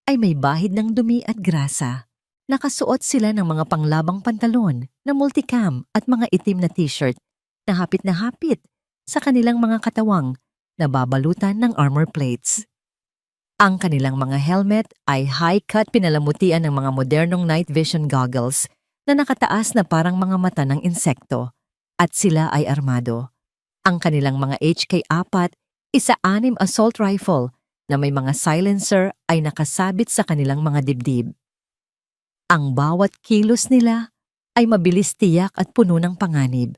ay may bahid ng dumi at grasa. Nakasuot sila ng mga panglabang pantalon na multicam at mga itim na t-shirt na hapit sa kanilang mga katawang na babalutan ng armor plates. Ang kanilang mga helmet ay high-cut, pinalamutian ng mga modernong night vision goggles na nakataas na parang mga mata ng insekto, at sila ay armado. Ang kanilang mga HK4, 6 assault rifle na may mga silencer ay nakasabit sa kanilang mga dibdib. Ang bawat kilos nila ay mabilis, tiyak at puno ng panganib.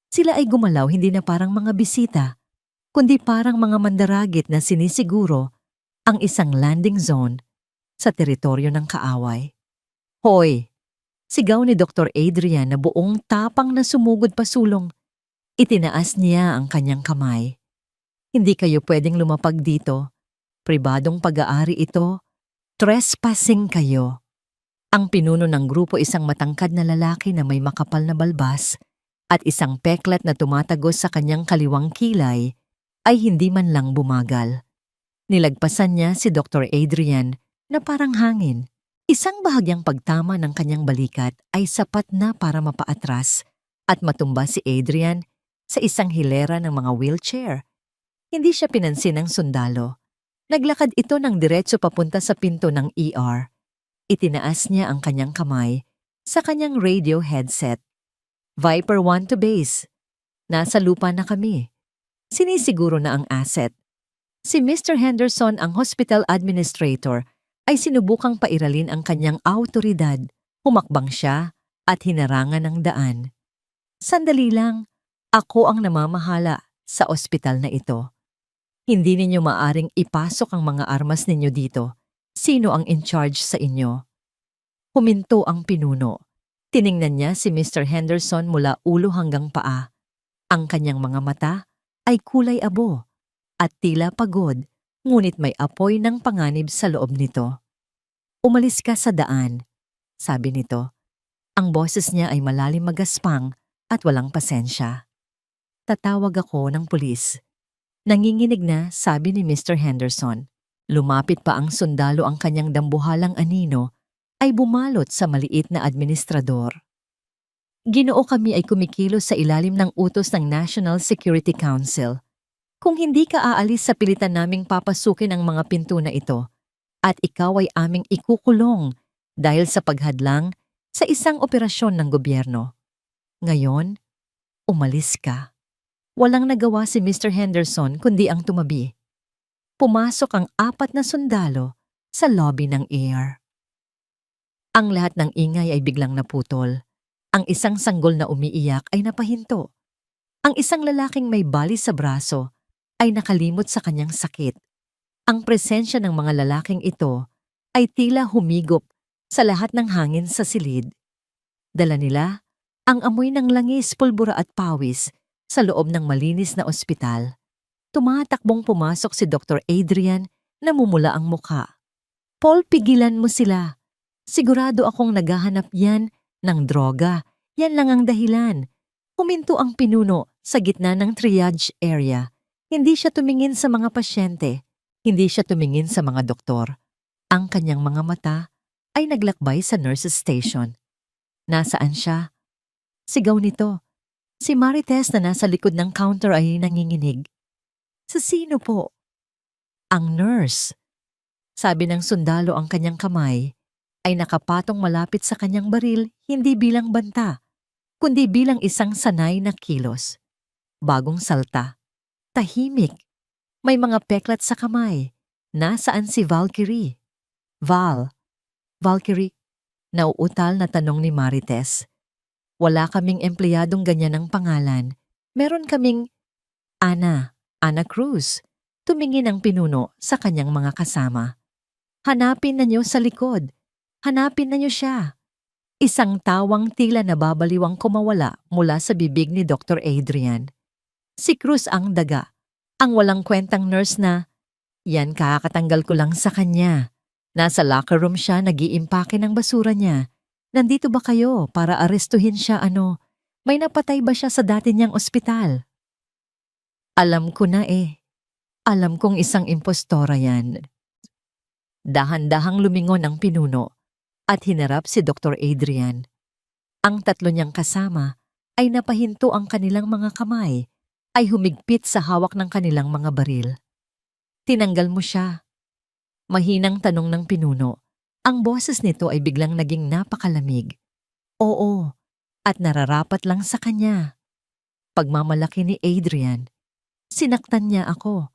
Sila ay gumalaw hindi na parang mga bisita, kundi parang mga mandaragit na sinisiguro ang isang landing zone sa teritoryo ng kaaway. Hoy! Sigaw ni Dr. Adrian na buong tapang na sumugod pasulong. Itinaas niya ang kanyang kamay. Hindi kayo pwedeng lumapag dito. Pribadong pag-aari ito. Trespassing kayo. Ang pinuno ng grupo, isang matangkad na lalaki na may makapal na balbas at isang peklat na tumatagos sa kanyang kaliwang kilay, ay hindi man lang bumagal. Nilagpasan niya si Dr. Adrian na parang hangin. Isang bahagyang pagtama ng kanyang balikat ay sapat na para mapaatras at matumba si Adrian sa isang hilera ng mga wheelchair. Hindi siya pinansin ng sundalo. Naglakad ito ng diretso papunta sa pinto ng ER. Itinaas niya ang kanyang kamay sa kanyang radio headset. Viper 1 to base. Nasa lupa na kami. Sinisiguro na ang asset. Si Mr. Henderson, ang hospital administrator, ay sinubukang pairalin ang kanyang awtoridad. Humakbang siya at hinarangan ng daan. Sandali lang, ako ang namamahala sa ospital na ito. Hindi ninyo maaring ipasok ang mga armas ninyo dito. Sino ang in charge sa inyo? Huminto ang pinuno. Tiningnan niya si Mr. Henderson mula ulo hanggang paa. Ang kanyang mga mata ay kulay abo at tila pagod, ngunit may apoy ng panganib sa loob nito. Umalis ka sa daan, sabi nito. Ang boses niya ay malalim, magaspang at walang pasensya. Tatawag ako ng pulis. Nanginginig na, sabi ni Mr. Henderson. Lumapit pa ang sundalo, ang kanyang dambuhalang anino ay bumalot sa maliit na administrador. Ginoo, kami ay kumikilos sa ilalim ng utos ng National Security Council. Kung hindi ka aalis, sa pilitan naming papasukin ang mga pinto na ito at ikaw ay aming ikukulong dahil sa paghadlang sa isang operasyon ng gobyerno. Ngayon, umalis ka. Walang nagawa si Mr. Henderson kundi ang tumabi. Pumasok ang 4 na sundalo sa lobby ng ER. Ang lahat ng ingay ay biglang naputol. Ang isang sanggol na umiiyak ay napahinto. Ang isang lalaking may bali sa braso ay nakalimot sa kanyang sakit. Ang presensya ng mga lalaking ito ay tila humigop sa lahat ng hangin sa silid. Dala nila ang amoy ng langis, pulbura at pawis sa loob ng malinis na ospital. Tumatakbong pumasok si Dr. Adrian, namumula ang muka. Paul, pigilan mo sila. Sigurado akong naghahanap yan ng droga. Yan lang ang dahilan. Huminto ang pinuno sa gitna ng triage area. Hindi siya tumingin sa mga pasyente. Hindi siya tumingin sa mga doktor. Ang kanyang mga mata ay naglakbay sa nurse's station. Nasaan siya? Sigaw nito. Si Marites na nasa likod ng counter ay nanginginig. Sa sino po? Ang nurse. Sabi ng sundalo ang kanyang kamay ay nakapatong malapit sa kanyang baril hindi bilang banta, kundi bilang isang sanay na kilos. Bagong salta. Tahimik. May mga peklat sa kamay. Nasaan si Valkyrie? Valkyrie, nauutal na tanong ni Marites. Wala kaming empleyadong ganyan ang pangalan. Meron kaming Ana Cruz. Tumingin ang pinuno sa kanyang mga kasama. Hanapin na niyo sa likod. Hanapin na niyo siya. Isang tawang tila nababaliwang kumawala mula sa bibig ni Dr. Adrian. Si Cruz ang daga. Ang walang kwentang nurse na, yan kakatanggal ko lang sa kanya. Nasa locker room siya nag-iimpake ng basura niya. Nandito ba kayo para arestuhin siya may napatay ba siya sa dati niyang ospital? Alam ko na eh. Alam kong isang impostora yan. Dahan-dahang lumingon ang pinuno at hinarap si Dr. Adrian. Ang tatlo niyang kasama ay napahinto ang kanilang mga kamay ay humigpit sa hawak ng kanilang mga baril. Tinanggal mo siya. Mahinang tanong ng pinuno. Ang boses nito ay biglang naging napakalamig. Oo, at nararapat lang sa kanya. Pagmamalaki ni Adrian, sinaktan niya ako.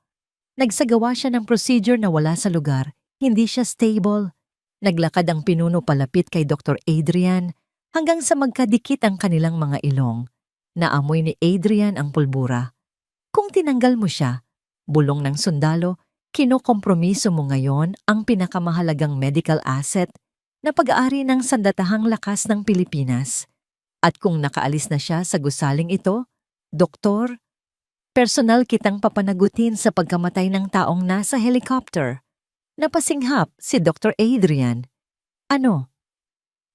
Nagsagawa siya ng procedure na wala sa lugar. Hindi siya stable. Naglakad ang pinuno palapit kay Dr. Adrian hanggang sa magkadikit ang kanilang mga ilong. Naamoy ni Adrian ang pulbura. Kung tinanggal mo siya, bulong ng sundalo, kinokompromiso mo ngayon ang pinakamahalagang medical asset na pag-aari ng sandatahang lakas ng Pilipinas. At kung nakaalis na siya sa gusaling ito, doktor, personal kitang papanagutin sa pagkamatay ng taong nasa helicopter. Napasinghap si Dr. Adrian. Ano?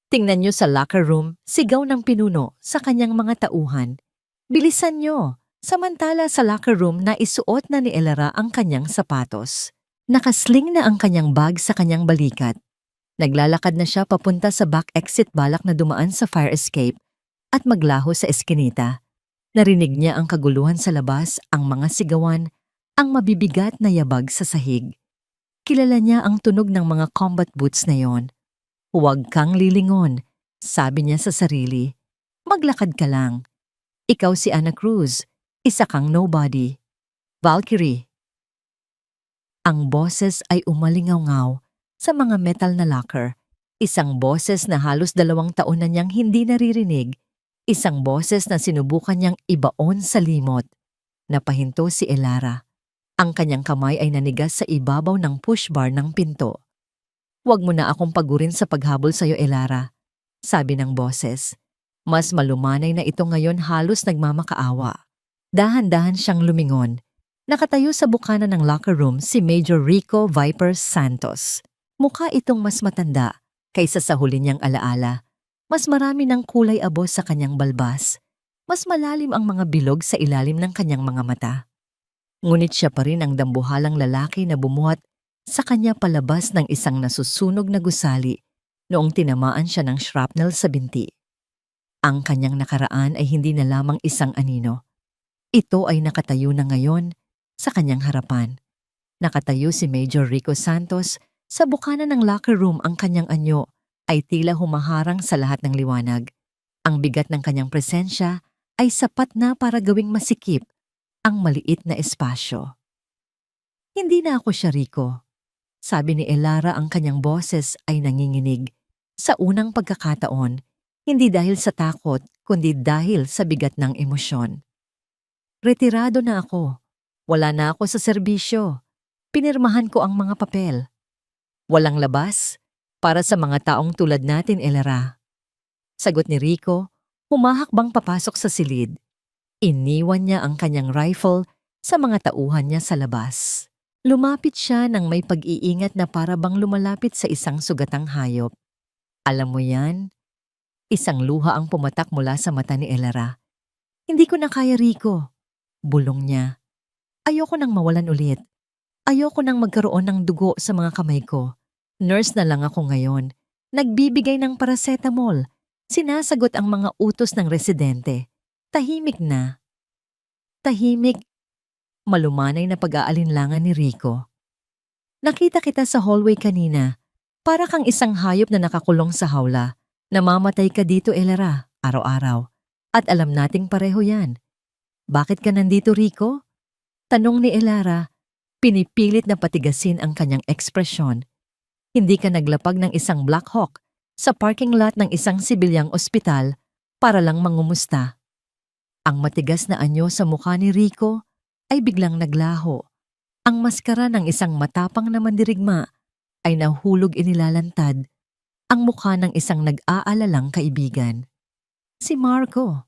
Tingnan niyo sa locker room, sigaw ng pinuno sa kanyang mga tauhan. Bilisan niyo! Samantala sa locker room na isuot na ni Elara ang kanyang sapatos. Nakasling na ang kanyang bag sa kanyang balikat. Naglalakad na siya papunta sa back exit balak na dumaan sa fire escape at maglaho sa eskinita. Narinig niya ang kaguluhan sa labas, ang mga sigawan, ang mabibigat na yabag sa sahig. Kilala niya ang tunog ng mga combat boots na yon. Huwag kang lilingon, sabi niya sa sarili. Maglakad ka lang. Ikaw si Ana Cruz, isa kang nobody. Valkyrie. Ang boses ay umalingaw-ngaw sa mga metal na locker. Isang boses na halos 2 taon na niyang hindi naririnig. Isang boses na sinubukan niyang ibaon sa limot. Napahinto si Elara. Ang kanyang kamay ay nanigas sa ibabaw ng push bar ng pinto. Huwag mo na akong pagurin sa paghabol sa'yo, Elara, sabi ng boses. Mas malumanay na ito ngayon, halos nagmamakaawa. Dahan-dahan siyang lumingon. Nakatayo sa bukana ng locker room si Major Rico Viper Santos. Mukha itong mas matanda kaysa sa huli niyang alaala. Mas marami ng kulay abos sa kanyang balbas. Mas malalim ang mga bilog sa ilalim ng kanyang mga mata. Ngunit siya pa rin ang dambuhalang lalaki na bumuhat sa kanya palabas ng isang nasusunog na gusali noong tinamaan siya ng shrapnel sa binti. Ang kanyang nakaraan ay hindi na lamang isang anino. Ito ay nakatayo na ngayon sa kanyang harapan. Nakatayo si Major Rico Santos sa bukana ng locker room. Ang kanyang anyo ay tila humaharang sa lahat ng liwanag. Ang bigat ng kanyang presensya ay sapat na para gawing masikip ang maliit na espasyo. Hindi na ako siya, Rico. Sabi ni Elara, ang kanyang boses ay nanginginig. Sa unang pagkakataon, hindi dahil sa takot, kundi dahil sa bigat ng emosyon. Retirado na ako. Wala na ako sa serbisyo. Pinirmahan ko ang mga papel. Walang labas para sa mga taong tulad natin, Elara. Sagot ni Rico, humahakbang papasok sa silid. Iniwan niya ang kanyang rifle sa mga tauhan niya sa labas. Lumapit siya ng may pag-iingat na para bang lumalapit sa isang sugatang hayop. Alam mo yan? Isang luha ang pumatak mula sa mata ni Elara. Hindi ko na kaya, Rico. Bulong niya. Ayoko nang mawalan ulit. Ayoko nang magkaroon ng dugo sa mga kamay ko. Nurse na lang ako ngayon. Nagbibigay ng paracetamol. Sinasagot ang mga utos ng residente. Tahimik na. Tahimik. Malumanay na pag-aalinlangan ni Rico. Nakita kita sa hallway kanina. Para kang isang hayop na nakakulong sa hawla. Namamatay ka dito, Elara, araw-araw. At alam nating pareho yan. Bakit ka nandito, Rico? Tanong ni Elara. Pinipilit na patigasin ang kanyang ekspresyon. Hindi ka naglapag ng isang Black Hawk sa parking lot ng isang sibilyang ospital para lang mangumusta. Ang matigas na anyo sa mukha ni Rico ay biglang naglaho. Ang maskara ng isang matapang na mandirigma ay nahulog inilalantad ang mukha ng isang nag-aalalang kaibigan. Si Marco.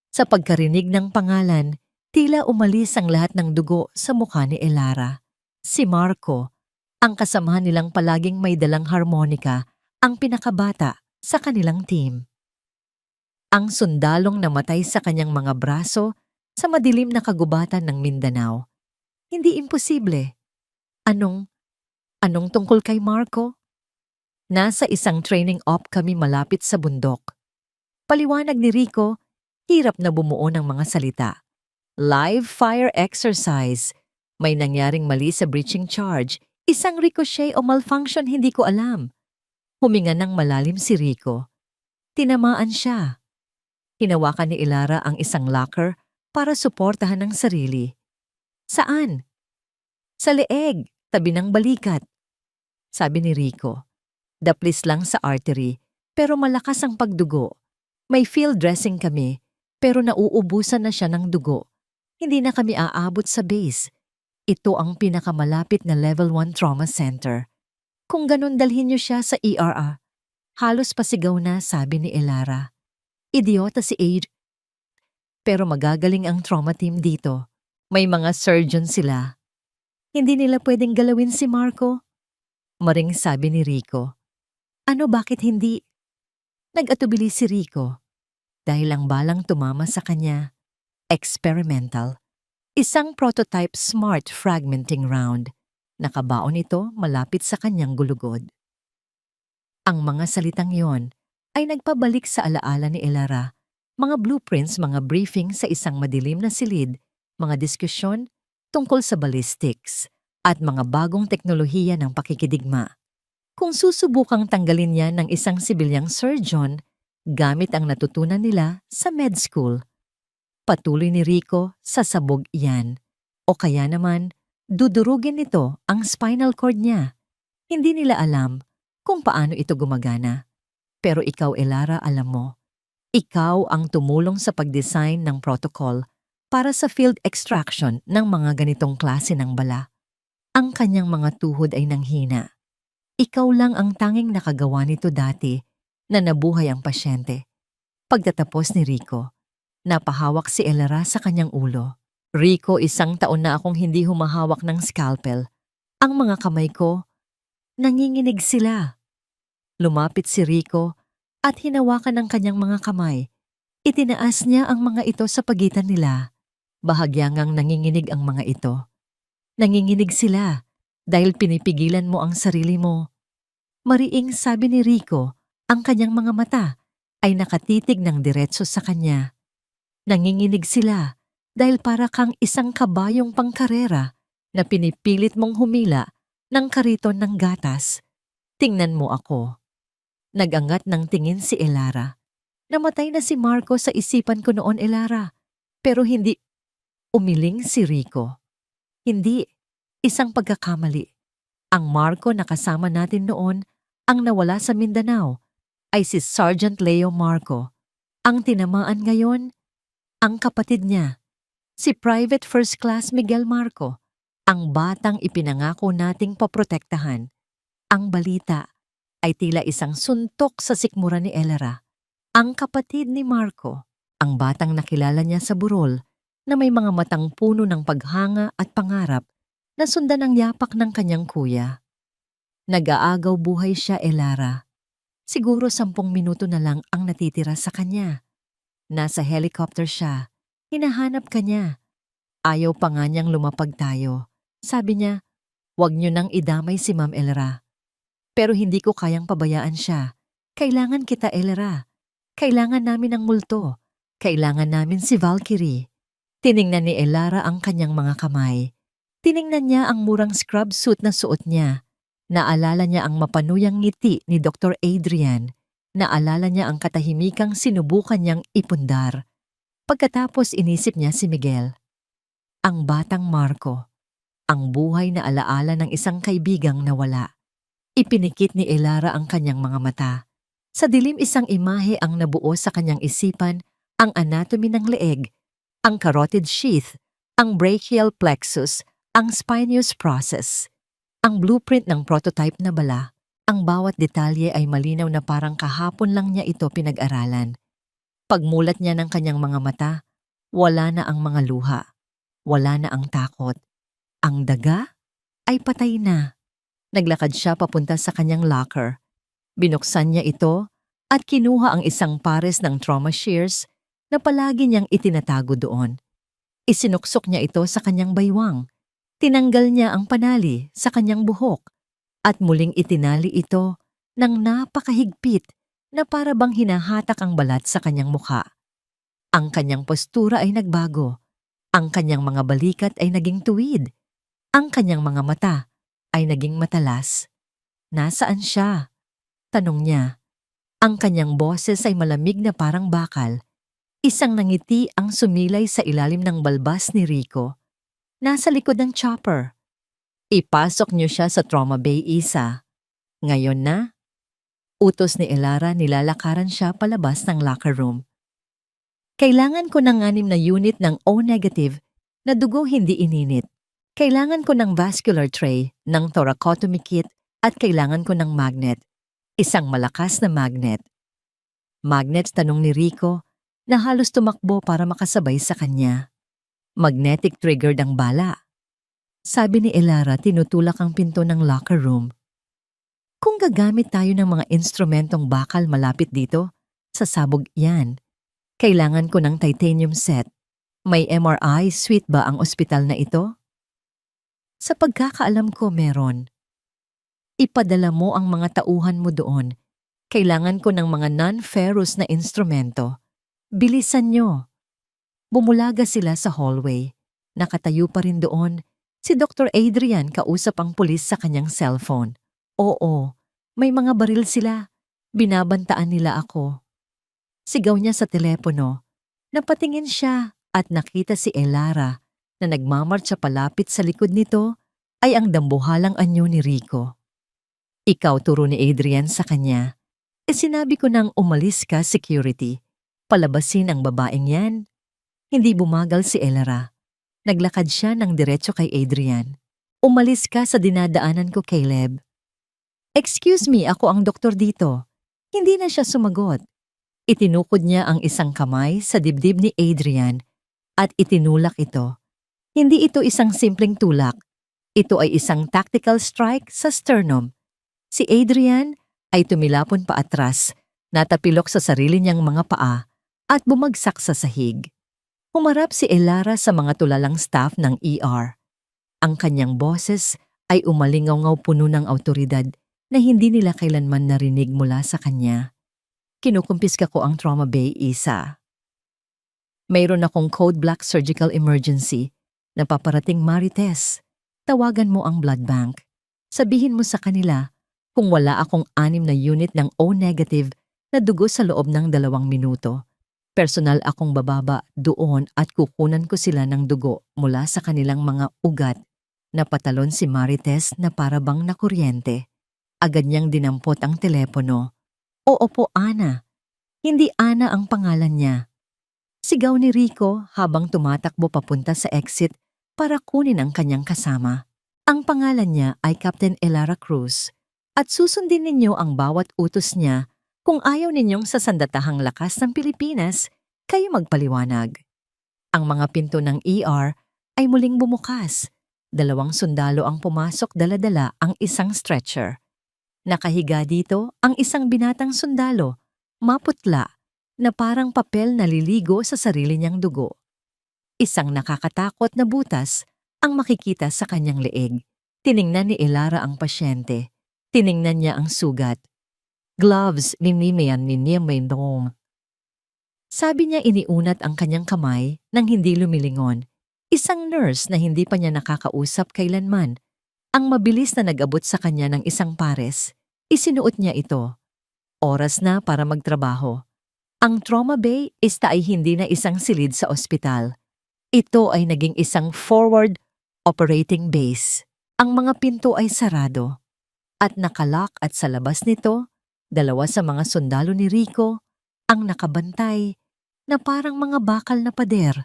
Sa pagkarinig ng pangalan, tila umalis ang lahat ng dugo sa mukha ni Elara. Si Marco, ang kasamahan nilang palaging may dalang harmonika, ang pinakabata sa kanilang team. Ang sundalong namatay sa kanyang mga braso sa madilim na kagubatan ng Mindanao. Hindi imposible. Anong tungkol kay Marco? Nasa isang training op kami malapit sa bundok. Paliwanag ni Rico, hirap na bumuo ng mga salita. Live fire exercise. May nangyaring mali sa breaching charge. Isang ricochet o malfunction, hindi ko alam. Huminga ng malalim si Rico. Tinamaan siya. Hinawakan ni Elara ang isang locker para suportahan ang sarili. Saan? Sa leeg, tabi ng balikat. Sabi ni Rico. Daplis lang sa artery, pero malakas ang pagdugo. May field dressing kami, pero nauubusan na siya ng dugo. Hindi na kami aabot sa base. Ito ang pinakamalapit na level 1 trauma center. Kung ganun dalhin niyo siya sa ER. Halos pasigaw na, sabi ni Elara. Idiota si Ade. Pero magagaling ang trauma team dito. May mga surgeon sila. Hindi nila pwedeng galawin si Marco. Maring sabi ni Rico. Ano, bakit hindi? Nag-atubili si Rico. Dahil ang balang tumama sa kanya. Experimental. Isang prototype smart fragmenting round. Nakabaon ito malapit sa kanyang gulugod. Ang mga salitang yon ay nagpabalik sa alaala ni Elara. Mga blueprints, mga briefing sa isang madilim na silid, mga diskusyon tungkol sa ballistics, at mga bagong teknolohiya ng pakikidigma. Kung susubukang tanggalin niya ng isang sibilyang surgeon, gamit ang natutunan nila sa med school. Patuloy ni Rico, sasabog iyan. O kaya naman, dudurugin nito ang spinal cord niya. Hindi nila alam kung paano ito gumagana. Pero ikaw, Elara, alam mo. Ikaw ang tumulong sa pag-design ng protocol para sa field extraction ng mga ganitong klase ng bala. Ang kanyang mga tuhod ay nanghina. Ikaw lang ang tanging nakagawa nito dati na nabuhay ang pasyente. Pagtatapos ni Rico, napahawak si Elara sa kanyang ulo. Rico, 1 taon na akong hindi humahawak ng scalpel. Ang mga kamay ko, nanginginig sila. Lumapit si Rico at hinawakan ang kanyang mga kamay. Itinaas niya ang mga ito sa pagitan nila. Bahagyangang nanginginig ang mga ito. Nanginginig sila dahil pinipigilan mo ang sarili mo. Mariing sabi ni Rico, ang kanyang mga mata ay nakatitig ng diretso sa kanya. Nanginginig sila dahil para kang isang kabayong pangkarera na pinipilit mong humila ng kariton ng gatas. Tingnan mo ako. Nagangat ng tingin si Elara. Namatay na si Marco sa isipan ko noon, Elara. Pero hindi. Umiling si Rico. Hindi. Isang pagkakamali. Ang Marco na kasama natin noon, ang nawala sa Mindanao, ay si Sergeant Leo Marco. Ang tinamaan ngayon, ang kapatid niya, si Private First Class Miguel Marco, ang batang ipinangako nating poprotektahan. Ang balita ay tila isang suntok sa sikmura ni Elara. Ang kapatid ni Marco, ang batang nakilala niya sa burol na may mga matang puno ng paghanga at pangarap na sundan ang yapak ng kanyang kuya. Nag-aagaw buhay siya, Elara. Siguro 10 minuto na lang ang natitira sa kanya. Nasa helicopter siya. Hinahanap ka niya. Ayaw pa nga niyang lumapag tayo. Sabi niya, "Huwag niyo nang idamay si Ma'am Elra." Pero hindi ko kayang pabayaan siya. Kailangan kita, Elra. Kailangan namin ng multo. Kailangan namin si Valkyrie. Tiningnan ni Elara ang kanyang mga kamay. Tiningnan niya ang murang scrub suit na suot niya. Naalala niya ang mapanuyang ngiti ni Dr. Adrian. Naalala niya ang katahimikang sinubukan niyang ipundar. Pagkatapos inisip niya si Miguel. Ang batang Marco. Ang buhay na alaala ng isang kaibigang nawala. Ipinikit ni Elara ang kanyang mga mata. Sa dilim isang imahe ang nabuo sa kanyang isipan, ang anatomy ng leeg, ang carotid sheath, ang brachial plexus, ang spinous process, ang blueprint ng prototype na bala. Ang bawat detalye ay malinaw na parang kahapon lang niya ito pinag-aralan. Pagmulat niya ng kanyang mga mata, wala na ang mga luha, wala na ang takot. Ang daga ay patay na. Naglakad siya papunta sa kanyang locker. Binuksan niya ito at kinuha ang isang pares ng trauma shears na palagi niyang itinatago doon. Isinuksok niya ito sa kanyang baywang. Tinanggal niya ang panali sa kanyang buhok at muling itinali ito ng napakahigpit na para bang hinahatak ang balat sa kanyang mukha. Ang kanyang postura ay nagbago. Ang kanyang mga balikat ay naging tuwid. Ang kanyang mga mata ay naging matalas. Nasaan siya? Tanong niya. Ang kanyang boses ay malamig na parang bakal. Isang nangiti ang sumilay sa ilalim ng balbas ni Rico. Nasa likod ng chopper. Ipasok niyo siya sa Trauma Bay, Isa. Ngayon na? Utos ni Elara, nilalakaran siya palabas ng locker room. Kailangan ko ng 6 na unit ng O-negative na dugo hindi ininit. Kailangan ko ng vascular tray, ng thoracotomy kit, at kailangan ko ng magnet. Isang malakas na magnet. Magnet, tanong ni Rico, na halos tumakbo para makasabay sa kanya. Magnetic triggered ang bala. Sabi ni Elara, tinutulak ang pinto ng locker room. Kung gagamit tayo ng mga instrumentong bakal malapit dito, sasabog yan. Kailangan ko ng titanium set. May MRI suite ba ang ospital na ito? Sa pagkakaalam ko, meron. Ipadala mo ang mga tauhan mo doon. Kailangan ko ng mga non-ferrous na instrumento. Bilisan nyo. Bumulaga sila sa hallway. Nakatayo pa rin doon. Si Dr. Adrian kausap ang pulis sa kanyang cellphone. Oo, may mga baril sila. Binabantaan nila ako. Sigaw niya sa telepono. Napatingin siya at nakita si Elara na nagmamartsa palapit sa likod nito ay ang dambuhalang anyo ni Rico. Ikaw, turo ni Adrian sa kanya. Sinabi ko nang umalis ka, security. Palabasin ang babaeng yan. Hindi bumagal si Elara. Naglakad siya ng diretso kay Adrian. Umalis ka sa dinadaanan ko, Caleb. Excuse me, ako ang doktor dito. Hindi na siya sumagot. Itinukod niya ang isang kamay sa dibdib ni Adrian at itinulak ito. Hindi ito isang simpleng tulak. Ito ay isang tactical strike sa sternum. Si Adrian ay tumilapon pa atras, natapilok sa sarili niyang mga paa at bumagsak sa sahig. Humarap si Elara sa mga tulalang staff ng ER. Ang kanyang boses ay umalingaw-ngaw puno ng awtoridad na hindi nila kailanman narinig mula sa kanya. Kinukumpiska ko ang Trauma Bay, Isa. Mayroon akong code black surgical emergency. Napaparating, Marites. Tawagan mo ang blood bank. Sabihin mo sa kanila kung wala akong 6 na unit ng O-negative na dugo sa loob ng 2 minuto. Personal akong bababa doon at kukunan ko sila ng dugo mula sa kanilang mga ugat. Napatalon si Marites na parabang nakuryente. Agad niyang dinampot ang telepono. Oo po, Ana. Hindi Ana ang pangalan niya. Sigaw ni Rico habang tumatakbo papunta sa exit para kunin ang kanyang kasama. Ang pangalan niya ay Captain Elara Cruz at susundin ninyo ang bawat utos niya. Kung ayaw ninyong sa sandatahang lakas ng Pilipinas, kayo magpaliwanag. Ang mga pinto ng ER ay muling bumukas. 2 sundalo ang pumasok, dala-dala ang isang stretcher. Nakahiga dito ang isang binatang sundalo, maputla, na parang papel na liligo sa sarili niyang dugo. Isang nakakatakot na butas ang makikita sa kanyang leeg. Tiningnan ni Elara ang pasyente. Tiningnan niya ang sugat. Gloves ni Nimian ni Niemendong. Sabi niya iniunat ang kanyang kamay nang hindi lumilingon. Isang nurse na hindi pa niya nakakausap kailanman. Ang mabilis na nag-abot sa kanya ng isang pares. Isinuot niya ito. Oras na para magtrabaho. Ang trauma bay ay hindi na isang silid sa ospital. Ito ay naging isang forward operating base. Ang mga pinto ay sarado. At nakalock at sa labas nito, dalawa sa mga sundalo ni Rico ang nakabantay na parang mga bakal na pader.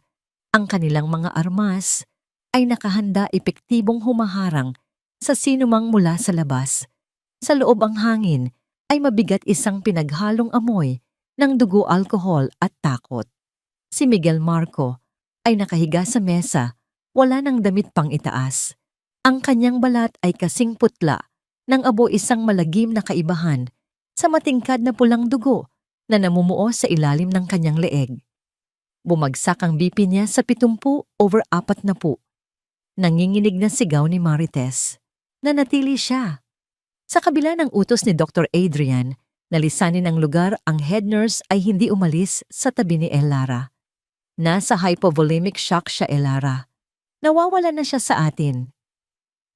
Ang kanilang mga armas ay nakahanda epektibong humaharang sa sinumang mula sa labas. Sa loob ang hangin ay mabigat isang pinaghalong amoy ng dugo, alkohol at takot. Si Miguel Marco ay nakahiga sa mesa, wala nang damit pang itaas. Ang kanyang balat ay kasing putla nang abo isang malagim na kaibahan sa matingkad na pulang dugo na namumuo sa ilalim ng kanyang leeg. Bumagsak ang BP niya sa 70/40. Nanginginig na sigaw ni Marites. Nanatili siya. Sa kabila ng utos ni Dr. Adrian, nalisanin ng lugar, ang head nurse ay hindi umalis sa tabi ni Elara. Nasa hypovolemic shock siya, Elara. Nawawala na siya sa atin.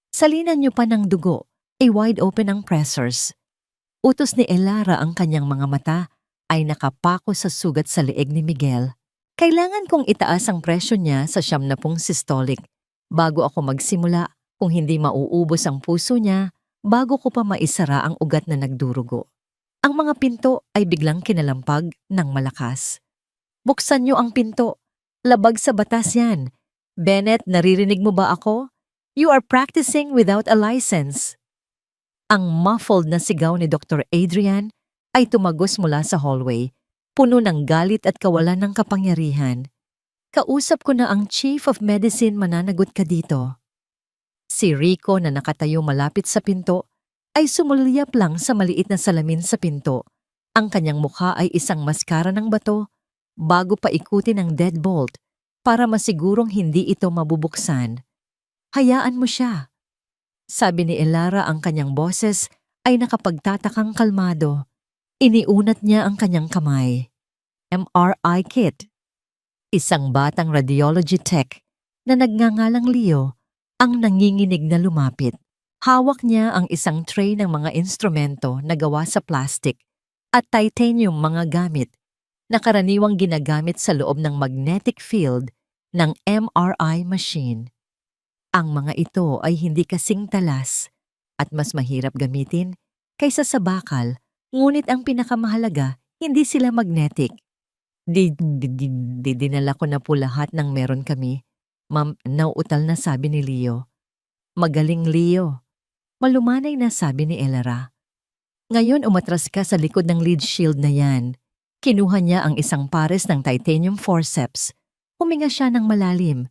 Salinan niyo pa ng dugo, wide open ang pressors. Utos ni Elara, ang kanyang mga mata ay nakapako sa sugat sa leeg ni Miguel. Kailangan kong itaas ang presyo niya sa 70 systolic bago ako magsimula, kung hindi mauubos ang puso niya bago ko pa maisara ang ugat na nagdurugo. Ang mga pinto ay biglang kinalampag ng malakas. Buksan niyo ang pinto. Labag sa batas yan. Bennett, naririnig mo ba ako? You are practicing without a license. Ang muffled na sigaw ni Dr. Adrian ay tumagos mula sa hallway, puno ng galit at kawalan ng kapangyarihan. Kausap ko na ang Chief of Medicine, mananagot ka dito. Si Rico na nakatayo malapit sa pinto ay sumulyap lang sa maliit na salamin sa pinto. Ang kanyang mukha ay isang maskara ng bato bago pa ikutin ang deadbolt para masigurong hindi ito mabubuksan. Hayaan mo siya. Sabi ni Elara, ang kanyang boses ay nakapagtatakang kalmado. Iniunat niya ang kanyang kamay. MRI kit. Isang batang radiology tech na nagngangalang Leo ang nanginginig na lumapit. Hawak niya ang isang tray ng mga instrumento na gawa sa plastic at titanium, mga gamit na karaniwang ginagamit sa loob ng magnetic field ng MRI machine. Ang mga ito ay hindi kasing talas at mas mahirap gamitin kaysa sa bakal, ngunit ang pinakamahalaga, hindi sila magnetic. Dinala ko na po lahat ng meron kami. Ma'am, nauutal na, sabi ni Leo. Magaling, Leo. Malumanay na, sabi ni Elara. Ngayon umatras ka sa likod ng lead shield na yan. Kinuha niya ang isang pares ng titanium forceps. Huminga siya ng malalim.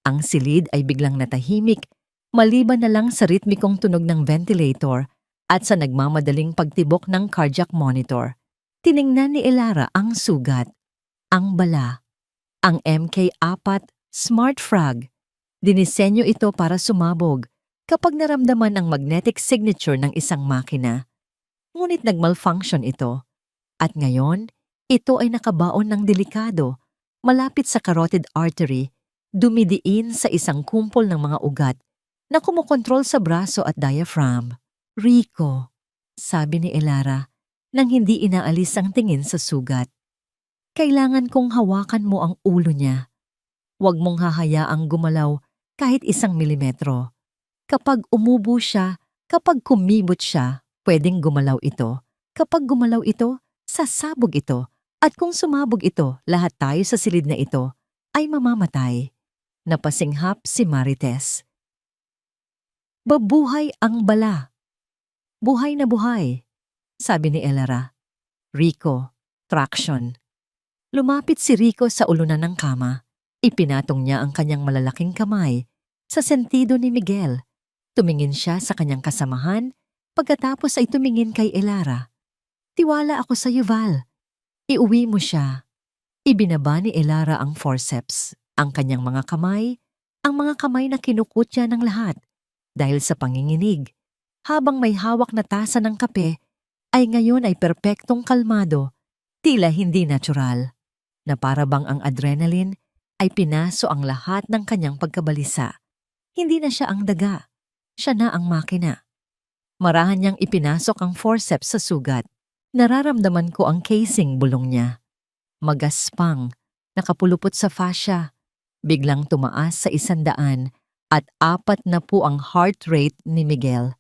Ang silid ay biglang natahimik, maliban na lang sa ritmikong tunog ng ventilator at sa nagmamadaling pagtibok ng cardiac monitor. Tiningnan ni Elara ang sugat, ang bala, ang MK4 Smart Frag. Dinisenyo ito para sumabog kapag naramdaman ang magnetic signature ng isang makina. Ngunit nagmalfunction ito. At ngayon, ito ay nakabaon ng delikado, malapit sa carotid artery, dumidiin sa isang kumpol ng mga ugat na kumukontrol sa braso at diaphragm. Rico, sabi ni Elara, nang hindi inaalis ang tingin sa sugat. Kailangan kong hawakan mo ang ulo niya. Huwag mong hahayaang gumalaw kahit 1 milimetro. Kapag umubo siya, kapag kumibot siya, pwedeng gumalaw ito. Kapag gumalaw ito, sasabog ito. At kung sumabog ito, lahat tayo sa silid na ito ay mamamatay. Napasinghap si Marites. Babuhay ang bala. Buhay na buhay, sabi ni Elara. Rico, traction. Lumapit si Rico sa ulunan ng kama. Ipinatong niya ang kanyang malalaking kamay sa sentido ni Miguel. Tumingin siya sa kanyang kasamahan, Pagkatapos ay tumingin kay Elara. Tiwala ako sa Val. Iuwi mo siya. Ibinaba ni Elara ang forceps, ang kanyang mga kamay, ang mga kamay na kinukutya ng lahat dahil sa panginginig. Habang may hawak na tasa ng kape, ay ngayon ay perpektong kalmado, tila hindi natural, na para bang ang adrenaline ay pinaso ang lahat ng kanyang pagkabalisa. Hindi na siya ang daga, siya na ang makina. Marahan niyang ipinasok ang forceps sa sugat. Nararamdaman ko ang casing bulong niya. Magaspang, nakapulupot sa fascia, biglang tumaas sa 100 at 40 ang heart rate ni Miguel.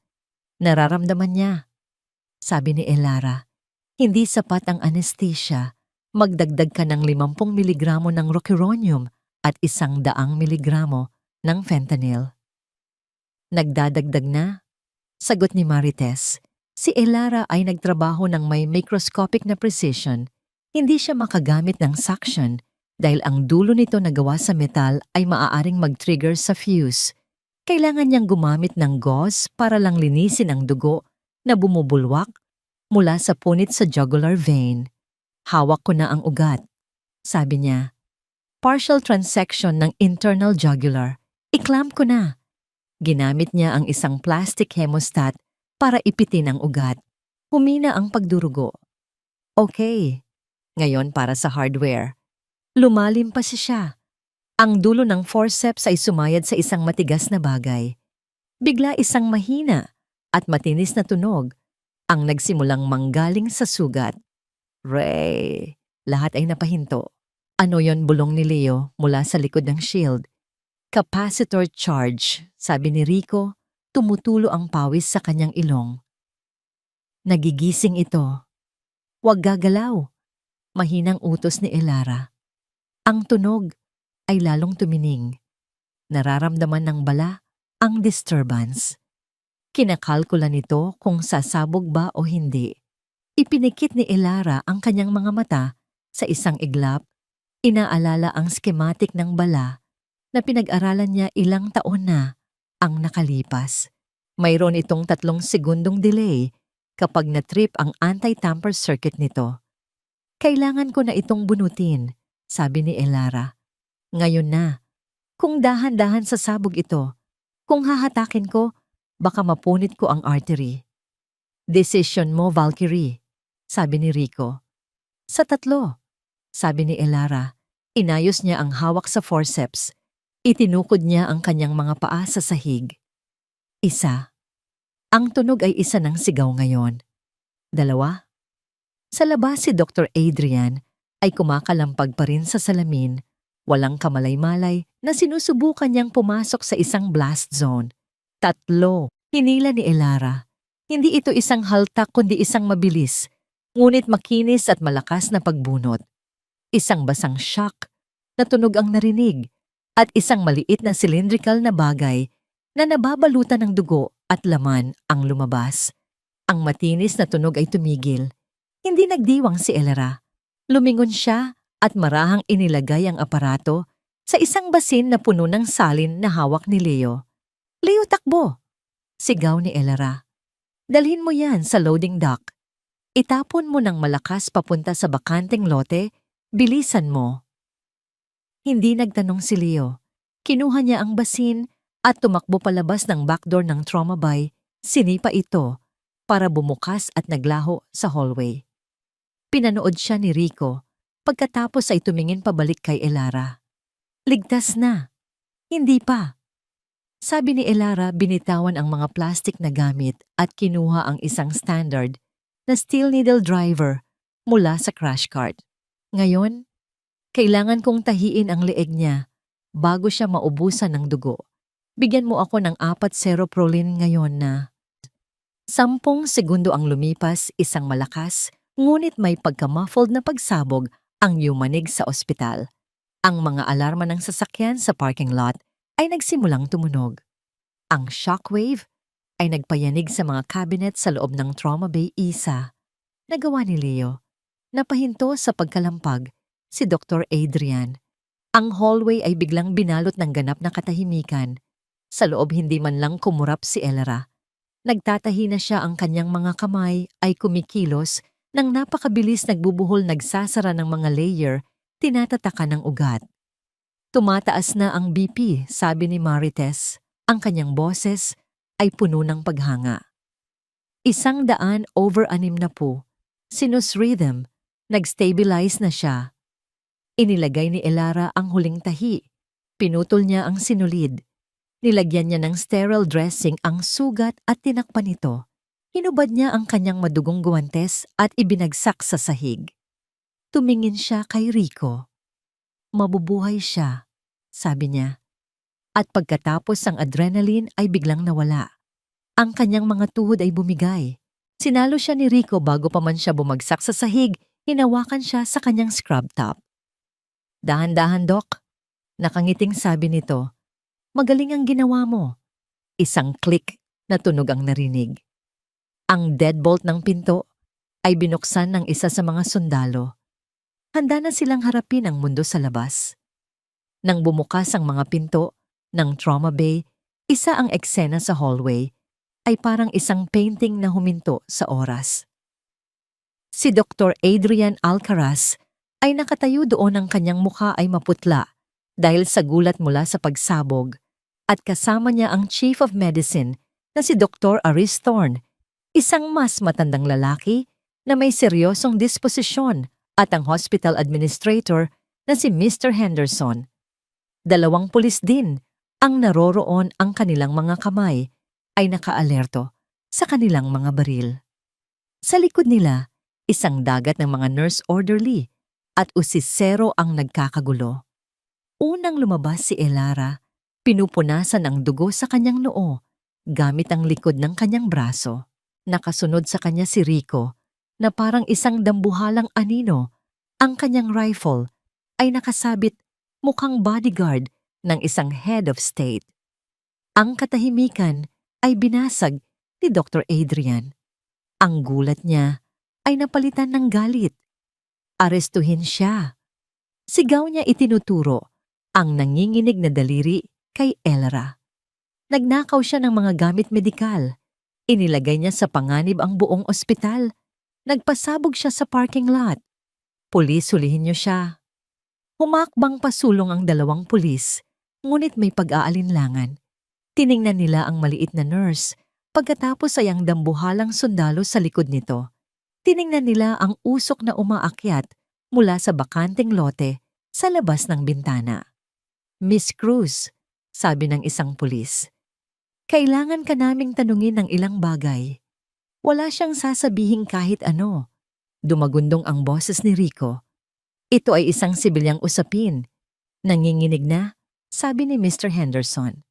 Nararamdaman niya. Sabi ni Elara, hindi sapat ang anesthesia. Magdagdag ka ng 50 miligramo ng rocuronium at 100 miligramo ng fentanyl. Nagdadagdag na? Sagot ni Marites. Si Elara ay nagtrabaho ng may microscopic na precision. Hindi siya makagamit ng suction dahil ang dulo nito na gawa sa metal ay maaaring mag-trigger sa fuse. Kailangan niyang gumamit ng gauze para lang linisin ang dugo na bumubulwak mula sa punit sa jugular vein. Hawak ko na ang ugat. Sabi niya, partial transection ng internal jugular. I-clamp ko na. Ginamit niya ang isang plastic hemostat para ipitin ang ugat. Humina ang pagdurugo. Okay, ngayon para sa hardware. Lumalim pa siya. Ang dulo ng forceps ay sumayad sa isang matigas na bagay. Bigla isang mahina at matinis na tunog ang nagsimulang manggaling sa sugat. Ray! Lahat ay napahinto. Ano yon, bulong ni Leo mula sa likod ng shield. Capacitor charge, sabi ni Rico, tumutulo ang pawis sa kanyang ilong. Nagigising ito. Huwag gagalaw. Mahinang utos ni Elara. Ang tunog ay lalong tumining. Nararamdaman ng bala ang disturbance. Kinakalkula nito kung sasabog ba o hindi. Ipinikit ni Elara ang kanyang mga mata sa isang iglap. Inaalala ang schematic ng bala na pinag-aralan niya ilang taon na ang nakalipas. Mayroon itong 3 segundong delay kapag na-trip ang anti-tamper circuit nito. Kailangan ko na itong bunutin, sabi ni Elara. Ngayon na. Kung dahan-dahan sasabog ito, kung hahatakin ko, baka mapunit ko ang artery. Decision mo, Valkyrie, sabi ni Rico. Sa 3, sabi ni Elara. Inayos niya ang hawak sa forceps. Itinukod niya ang kanyang mga paa sa sahig. 1. Ang tunog ay isa ng sigaw ngayon. 2. Sa labas si Dr. Adrian ay kumakalampag pa rin sa salamin, walang kamalay-malay na sinusubukan niyang pumasok sa isang blast zone. 3. Hinila ni Elara. Hindi ito isang haltak kundi isang mabilis, ngunit makinis at malakas na pagbunot. Isang basang shock na tunog ang narinig at isang maliit na cylindrical na bagay na nababalutan ng dugo at laman ang lumabas. Ang matinis na tunog ay tumigil. Hindi nagdiwang si Elara. Lumingon siya at marahang inilagay ang aparato sa isang basin na puno ng salin na hawak ni Leo. Leo, takbo! Sigaw ni Elara. Dalhin mo yan sa loading dock. Itapon mo ng malakas papunta sa bakanteng lote, bilisan mo. Hindi nagtanong si Leo. Kinuha niya ang basin at tumakbo palabas ng backdoor ng trauma bay, sinipa ito para bumukas at naglaho sa hallway. Pinanood siya ni Rico, pagkatapos ay tumingin pabalik kay Elara. Ligtas na. Hindi pa. Sabi ni Elara, binitawan ang mga plastic na gamit at kinuha ang isang standard na steel needle driver mula sa crash cart. Ngayon, kailangan kong tahiin ang leeg niya bago siya maubusan ng dugo. Bigyan mo ako ng 4 seroprolin ngayon na. 10 segundo ang lumipas, isang malakas, ngunit may pagka-muffled na pagsabog ang yumanig sa ospital. Ang mga alarma ng sasakyan sa parking lot ay nagsimulang tumunog. Ang shockwave ay nagpayanig sa mga cabinet sa loob ng trauma bay isa. Nagawa ni Leo. Napahinto sa pagkalampag si Dr. Adrian. Ang hallway ay biglang binalot ng ganap na katahimikan. Sa loob hindi man lang kumurap si Elara. Nagtatahi na siya, ang kanyang mga kamay ay kumikilos nang napakabilis, nagbubuhol, nagsasara ng mga layer, tinatatakan ng ugat. Tumataas na ang BP, sabi ni Marites. Ang kanyang boses ay puno ng paghanga. 160. Sinus rhythm, nag-stabilize na siya. Inilagay ni Elara ang huling tahi. Pinutol niya ang sinulid. Nilagyan niya ng sterile dressing ang sugat at tinakpan ito. Hinubad niya ang kanyang madugong guwantes at ibinagsak sa sahig. Tumingin siya kay Rico. Mabubuhay siya, sabi niya. At pagkatapos ang adrenaline ay biglang nawala. Ang kanyang mga tuhod ay bumigay. Sinalo siya ni Rico bago pa man siya bumagsak sa sahig, hinawakan siya sa kanyang scrub top. Dahan-dahan, Doc. Nakangiting sabi nito. Magaling ang ginawa mo. Isang click na tunog ang narinig. Ang deadbolt ng pinto ay binuksan ng isa sa mga sundalo. Handa na silang harapin ang mundo sa labas. Nang bumukas ang mga pinto ng trauma bay, isa ang eksena sa hallway ay parang isang painting na huminto sa oras. Si Dr. Adrian Alcaraz ay nakatayo doon, ang kanyang mukha ay maputla dahil sa gulat mula sa pagsabog, at kasama niya ang Chief of Medicine na si Dr. Aris Thorne, isang mas matandang lalaki na may seryosong disposisyon, at ang hospital administrator na si Mr. Henderson. 2 pulis din ang naroroon, ang kanilang mga kamay ay nakaalerto sa kanilang mga baril. Sa likod nila, isang dagat ng mga nurse orderly at usisero ang nagkakagulo. Unang lumabas si Elara, pinupunasan ang dugo sa kanyang noo gamit ang likod ng kanyang braso. Nakasunod sa kanya si Rico na parang isang dambuhalang anino. Ang kanyang rifle ay nakasabit, mukhang bodyguard ng isang head of state. Ang katahimikan ay binasag ni Dr. Adrian. Ang gulat niya ay napalitan ng galit. Arestuhin siya. Sigaw niya, itinuturo ang nanginginig na daliri kay Elara. Nagnakaw siya ng mga gamit medikal. Inilagay niya sa panganib ang buong ospital. Nagpasabog siya sa parking lot. Pulis, hulihin niyo siya. Humakbang pasulong ang 2 pulis, ngunit may pag-aalinlangan. Tiningnan nila ang maliit na nurse, pagkatapos ay ang dambuhalang sundalo sa likod nito. Tiningnan nila ang usok na umaakyat mula sa bakanting lote sa labas ng bintana. Miss Cruz, sabi ng isang pulis, kailangan ka naming tanungin ng ilang bagay. Wala siyang sasabihin kahit ano. Dumagundong ang boses ni Rico. Ito ay isang sibilyang usapin. Nanginginig na, sabi ni Mr. Henderson.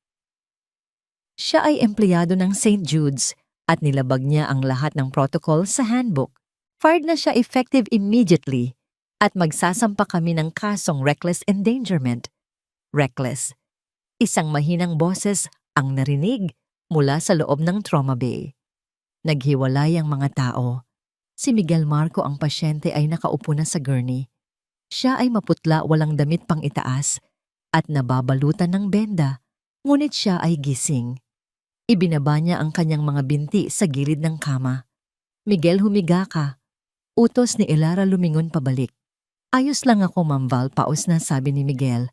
Siya ay empleyado ng St. Jude's at nilabag niya ang lahat ng protocol sa handbook. Fired na siya effective immediately at magsasampa kami ng kasong reckless endangerment. Reckless. Isang mahinang boses ang narinig mula sa loob ng trauma bay. Naghiwalay ang mga tao. Si Miguel Marco, ang pasyente, ay nakaupo na sa gurney. Siya ay maputla, walang damit pang itaas at nababalutan ng benda, ngunit siya ay gising. Ibinaba niya ang kanyang mga binti sa gilid ng kama. Miguel, humiga ka. Utos ni Elara, lumingon pabalik. Ayos lang ako, Ma'am Val, paos na, sabi ni Miguel.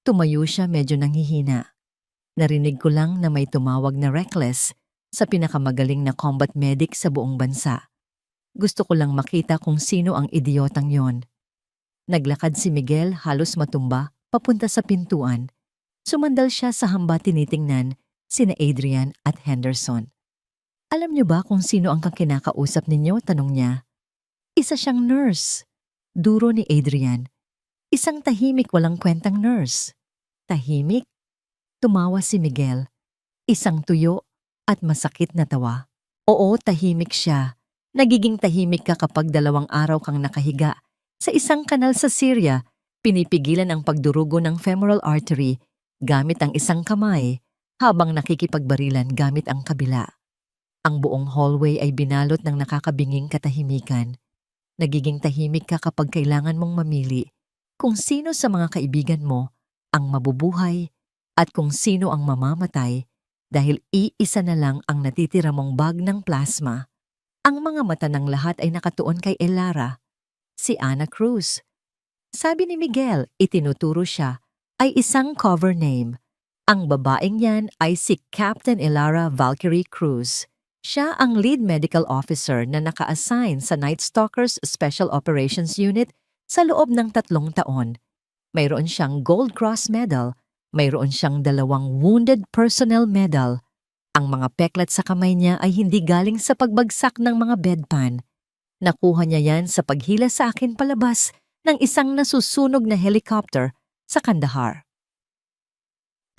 Tumayo siya, medyo nanghihina. Narinig ko lang na may tumawag na reckless sa pinakamagaling na combat medic sa buong bansa. Gusto ko lang makita kung sino ang idiotang yon. Naglakad si Miguel, halos matumba, papunta sa pintuan. Sumandal siya sa hamba, tinitingnan sina Adrian at Henderson. Alam niyo ba kung sino ang kinakausap ninyo? Tanong niya. Isa siyang nurse. Duro ni Adrian. Isang tahimik, walang kwentang nurse. Tahimik? Tumawa si Miguel. Isang tuyo at masakit na tawa. Oo, tahimik siya. Nagiging tahimik ka kapag 2 araw kang nakahiga sa isang kanal sa Syria, pinipigilan ang pagdurugo ng femoral artery gamit ang isang kamay habang nakikipagbarilan gamit ang kabila. Ang buong hallway ay binalot ng nakakabinging katahimikan. Nagiging tahimik ka kapag kailangan mong mamili kung sino sa mga kaibigan mo ang mabubuhay at kung sino ang mamamatay dahil iisa na lang ang natitira mong bag ng plasma. Ang mga mata ng lahat ay nakatuon kay Elara, si Ana Cruz. Sabi ni Miguel, itinuturo siya, ay isang cover name. Ang babaeng yan ay si Captain Elara Valkyrie Cruz. Siya ang lead medical officer na naka-assign sa Night Stalkers Special Operations Unit sa loob ng 3 taon. Mayroon siyang Gold Cross Medal, mayroon siyang 2 Wounded Personnel Medal. Ang mga peklat sa kamay niya ay hindi galing sa pagbagsak ng mga bedpan. Nakuha niya yan sa paghila sa akin palabas ng isang nasusunog na helicopter sa Kandahar.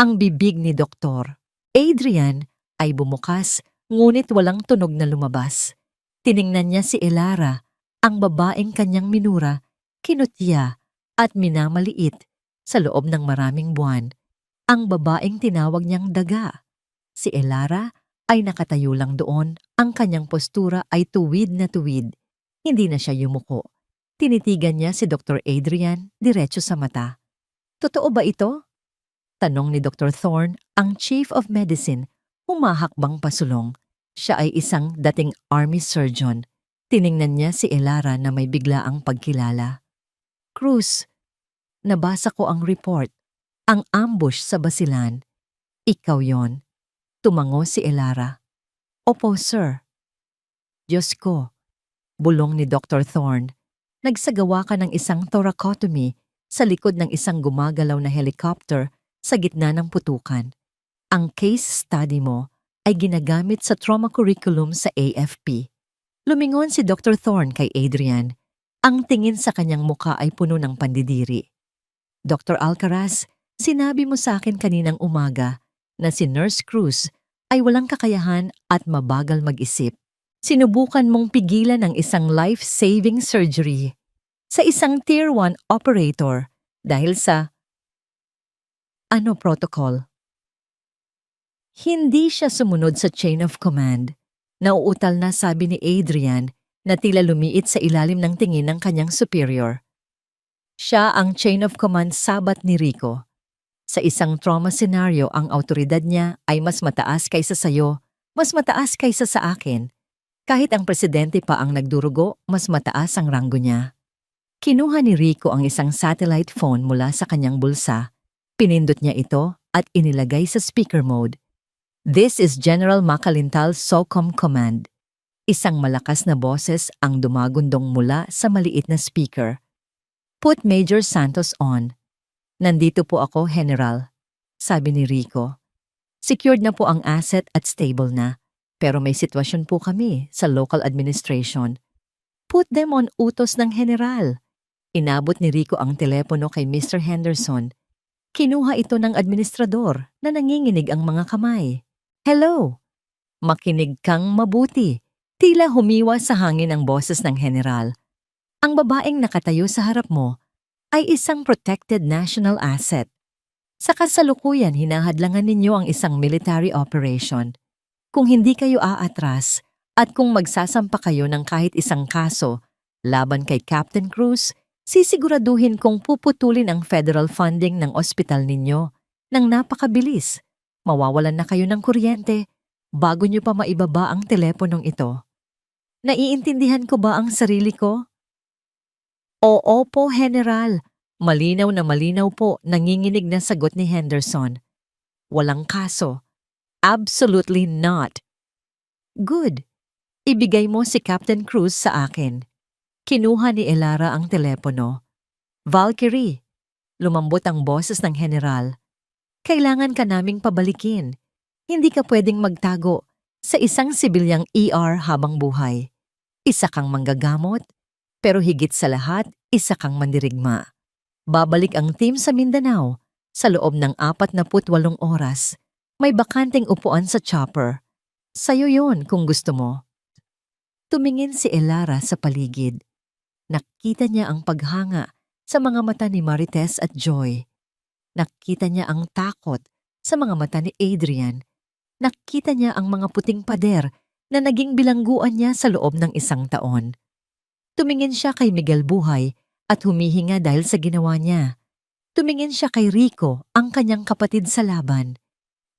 Ang bibig ni Dr. Adrian ay bumukas ngunit walang tunog na lumabas. Tiningnan niya si Elara, ang babaeng kanyang minura, kinutya at minamaliit sa loob ng maraming buwan. Ang babaeng tinawag niyang daga. Si Elara ay nakatayo lang doon, ang kanyang postura ay tuwid na tuwid. Hindi na siya yumuko. Tinitigan niya si Dr. Adrian diretso sa mata. Totoo ba ito? Tanong ni Dr. Thorne, ang Chief of Medicine, humahakbang pasulong. Siya ay isang dating army surgeon. Tiningnan niya si Elara na may biglaang pagkilala. Cruz, nabasa ko ang report. Ang ambush sa Basilan. Ikaw yon. Tumango si Elara. Opo, sir. Diyos ko, bulong ni Dr. Thorne. Nagsagawa ka ng isang thoracotomy sa likod ng isang gumagalaw na helicopter sa gitna ng putukan. Ang case study mo ay ginagamit sa trauma curriculum sa AFP. Lumingon si Dr. Thorne kay Adrian. Ang tingin sa kanyang muka ay puno ng pandidiri. Dr. Alcaraz, sinabi mo sa akin kaninang umaga na si Nurse Cruz ay walang kakayahan at mabagal mag-isip. Sinubukan mong pigilan ang isang life-saving surgery sa isang Tier 1 operator dahil sa protocol. Hindi siya sumunod sa chain of command. Nauutal na sabi ni Adrian na tila lumiit sa ilalim ng tingin ng kanyang superior. Siya ang chain of command sabat ni Rico. Sa isang trauma scenario, ang autoridad niya ay mas mataas kaysa sayo, mas mataas kaysa sa akin. Kahit ang presidente pa ang nagdurugo, mas mataas ang ranggo niya. Kinuha ni Rico ang isang satellite phone mula sa kanyang bulsa. Pinindot niya ito at inilagay sa speaker mode. This is General Macalintal SOCOM Command. Isang malakas na boses ang dumagundong mula sa maliit na speaker. Put Major Santos on. Nandito po ako, General, sabi ni Rico. Secured na po ang asset at stable na. Pero may sitwasyon po kami sa local administration. Put them on utos ng General. Inabot ni Rico ang telepono kay Mr. Henderson. Kinuha ito ng administrador na nanginginig ang mga kamay. Hello! Makinig kang mabuti. Tila humiwa sa hangin ang boses ng General. Ang babaeng nakatayo sa harap mo ay isang protected national asset. Sa kasalukuyan, hinahadlangan ninyo ang isang military operation. Kung hindi kayo aatras at kung magsasampa kayo ng kahit isang kaso laban kay Captain Cruz, sisiguraduhin kong puputulin ang federal funding ng ospital ninyo nang napakabilis. Mawawalan na kayo ng kuryente bago nyo pa maibaba ang teleponong ito. Naiintindihan ko ba ang sarili ko? Oo po, General. Malinaw na malinaw po, nanginginig na sagot ni Henderson. Walang kaso. Absolutely not. Good. Ibigay mo si Captain Cruz sa akin. Kinuha ni Elara ang telepono. Valkyrie, lumambot ang boses ng General. Kailangan ka naming pabalikin. Hindi ka pwedeng magtago sa isang sibilyang ER habang buhay. Isa kang manggagamot, pero higit sa lahat, isa kang mandirigma. Babalik ang team sa Mindanao sa loob ng 48 oras. May bakanteng upuan sa chopper. Sa'yo yon kung gusto mo. Tumingin si Elara sa paligid. Nakita niya ang paghanga sa mga mata ni Marites at Joy. Nakita niya ang takot sa mga mata ni Adrian. Nakita niya ang mga puting pader na naging bilangguan niya sa loob ng 1 taon. Tumingin siya kay Miguel Buhay at humihinga dahil sa ginawa niya. Tumingin siya kay Rico, ang kanyang kapatid sa laban.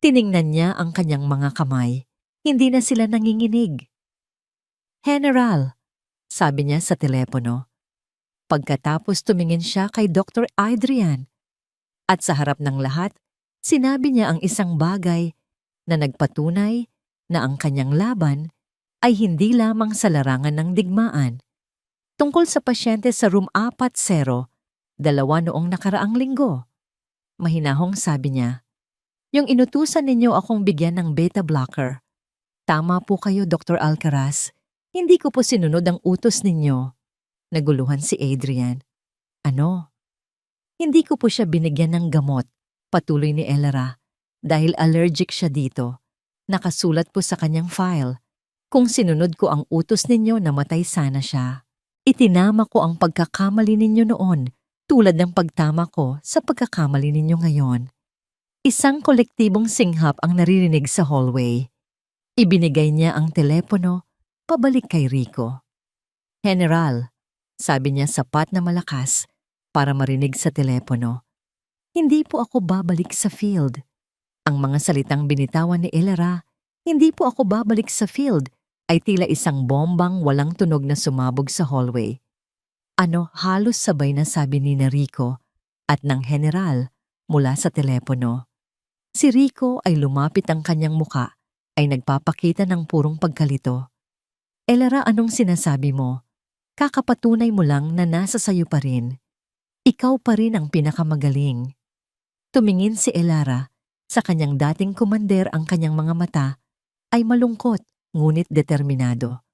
Tiningnan niya ang kanyang mga kamay. Hindi na sila nanginginig. "General," sabi niya sa telepono. Pagkatapos tumingin siya kay Dr. Adrian. At sa harap ng lahat, sinabi niya ang isang bagay na nagpatunay na ang kanyang laban ay hindi lamang sa larangan ng digmaan. Tungkol sa pasyente sa room 40, 2 noong nakaraang linggo. Mahinahong sabi niya, "Yung inutusan ninyo akong bigyan ng beta blocker. Tama po kayo, Dr. Alcaraz. Hindi ko po sinunod ang utos ninyo." Naguluhan si Adrian. "Ano?" "Hindi ko po siya binigyan ng gamot," patuloy ni Elara, "dahil allergic siya dito. Nakasulat po sa kanyang file. Kung sinunod ko ang utos ninyo, namatay sana siya. Itinama ko ang pagkakamali ninyo noon, tulad ng pagtama ko sa pagkakamali ninyo ngayon." Isang kolektibong singhap ang naririnig sa hallway. Ibinigay niya ang telepono pabalik kay Rico. "General," sabi niya sapat na malakas para marinig sa telepono, "hindi po ako babalik sa field." Ang mga salitang binitawan ni Elara, "Hindi po ako babalik sa field," ay tila isang bombang walang tunog na sumabog sa hallway. Halos sabay na sabi ni Rico at ng general mula sa telepono. Si Rico ay lumapit, ang kanyang muka ay nagpapakita ng purong pagkalito. "Elara, anong sinasabi mo? Kakapatunay mo lang na nasa sayo pa rin. Ikaw pa rin ang pinakamagaling." Tumingin si Elara sa kanyang dating kumander, ang kanyang mga mata ay malungkot ngunit determinado.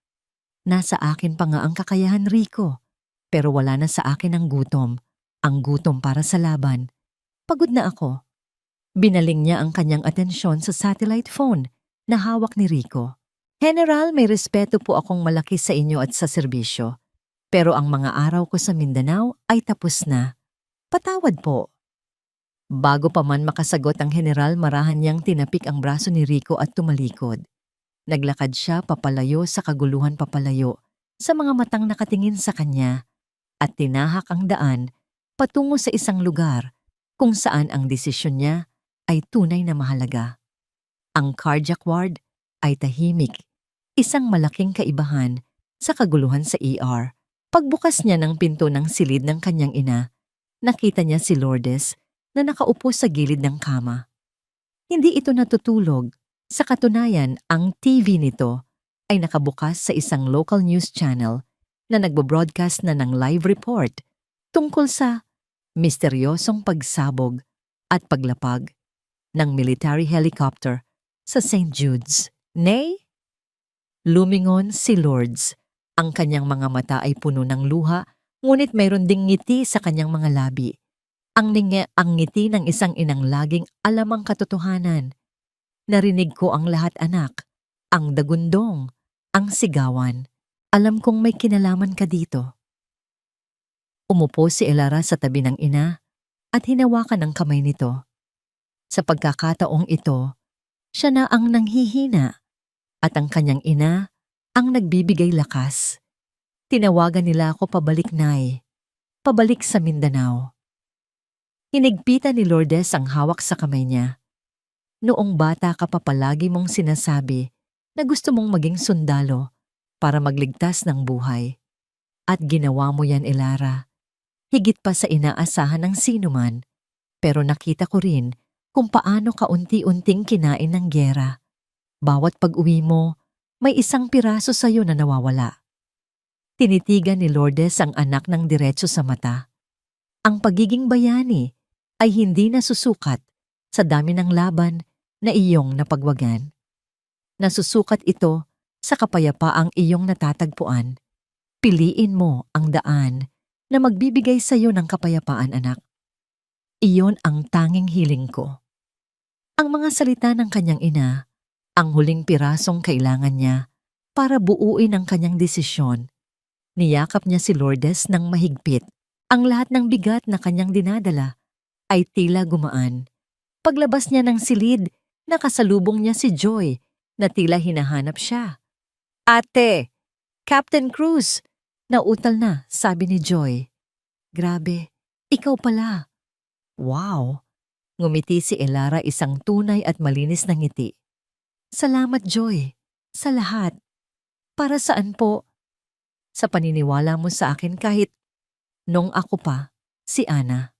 "Nasa akin pa nga ang kakayahan, Rico, pero wala na sa akin ang gutom para sa laban. Pagod na ako." Binaling niya ang kanyang atensyon sa satellite phone na hawak ni Rico. "General, may respeto po akong malaki sa inyo at sa serbisyo, pero ang mga araw ko sa Mindanao ay tapos na. Patawad po." Bago pa man makasagot ang general, marahan niyang tinapik ang braso ni Rico at tumalikod. Naglakad siya papalayo sa kaguluhan, papalayo sa mga matang nakatingin sa kanya, at tinahak ang daan patungo sa isang lugar kung saan ang desisyon niya ay tunay na mahalaga. Ang cardiac ward ay tahimik, isang malaking kaibahan sa kaguluhan sa ER. Pagbukas niya ng pinto ng silid ng kanyang ina, nakita niya si Lourdes na nakaupo sa gilid ng kama. Hindi ito natutulog. Sa katunayan, ang TV nito ay nakabukas sa isang local news channel na nagbo-broadcast na ng live report tungkol sa misteryosong pagsabog at paglapag ng military helicopter sa St. Jude's. Nay? Lumingon si Lourdes. Ang kanyang mga mata ay puno ng luha, ngunit mayroon ding ngiti sa kanyang mga labi. Ang ngiti ng isang inang laging alam ang katotohanan. "Narinig ko ang lahat, anak. Ang dagundong, ang sigawan. Alam kong may kinalaman ka dito." Umupo si Elara sa tabi ng ina at hinawakan ang kamay nito. Sa pagkakataong ito, siya na ang nanghihina at ang kanyang ina ang nagbibigay lakas. "Tinawagan nila ako pabalik, Nay. Pabalik sa Mindanao." Hinigpitan ni Lourdes ang hawak sa kamay niya. "Noong bata ka pa, palagi mong sinasabi na gusto mong maging sundalo para magligtas ng buhay. At ginawa mo yan, Elara. Higit pa sa inaasahan ng sinuman. Pero nakita ko rin kung paano ka unti-unting kinain ng giyera. Bawat pag-uwi mo, may isang piraso sa'yo na nawawala." Tinitigan ni Lourdes ang anak ng diretso sa mata. Ang pagiging bayani ay hindi nasusukat sa dami ng laban na iyong napagwagan. Nasusukat ito sa kapayapaang iyong natatagpuan. Piliin mo ang daan na magbibigay sa iyo ng kapayapaan, anak. Iyon ang tanging hiling ko. Ang mga salita ng kanyang ina, ang huling pirasong kailangan niya para buuin ang kanyang desisyon. Niyakap niya si Lourdes ng mahigpit. Ang lahat ng bigat na kanyang dinadala ay tila gumaan. Paglabas niya ng silid, nakasalubong niya si Joy na tila hinahanap siya. "Ate! Captain Cruz!" "Nautal na," sabi ni Joy. "Grabe, ikaw pala." "Wow, Ngumiti si Elara, isang tunay at malinis na ngiti. Salamat, Joy. Sa lahat. Para saan po? Sa paniniwala mo sa akin kahit nung ako pa, si Ana.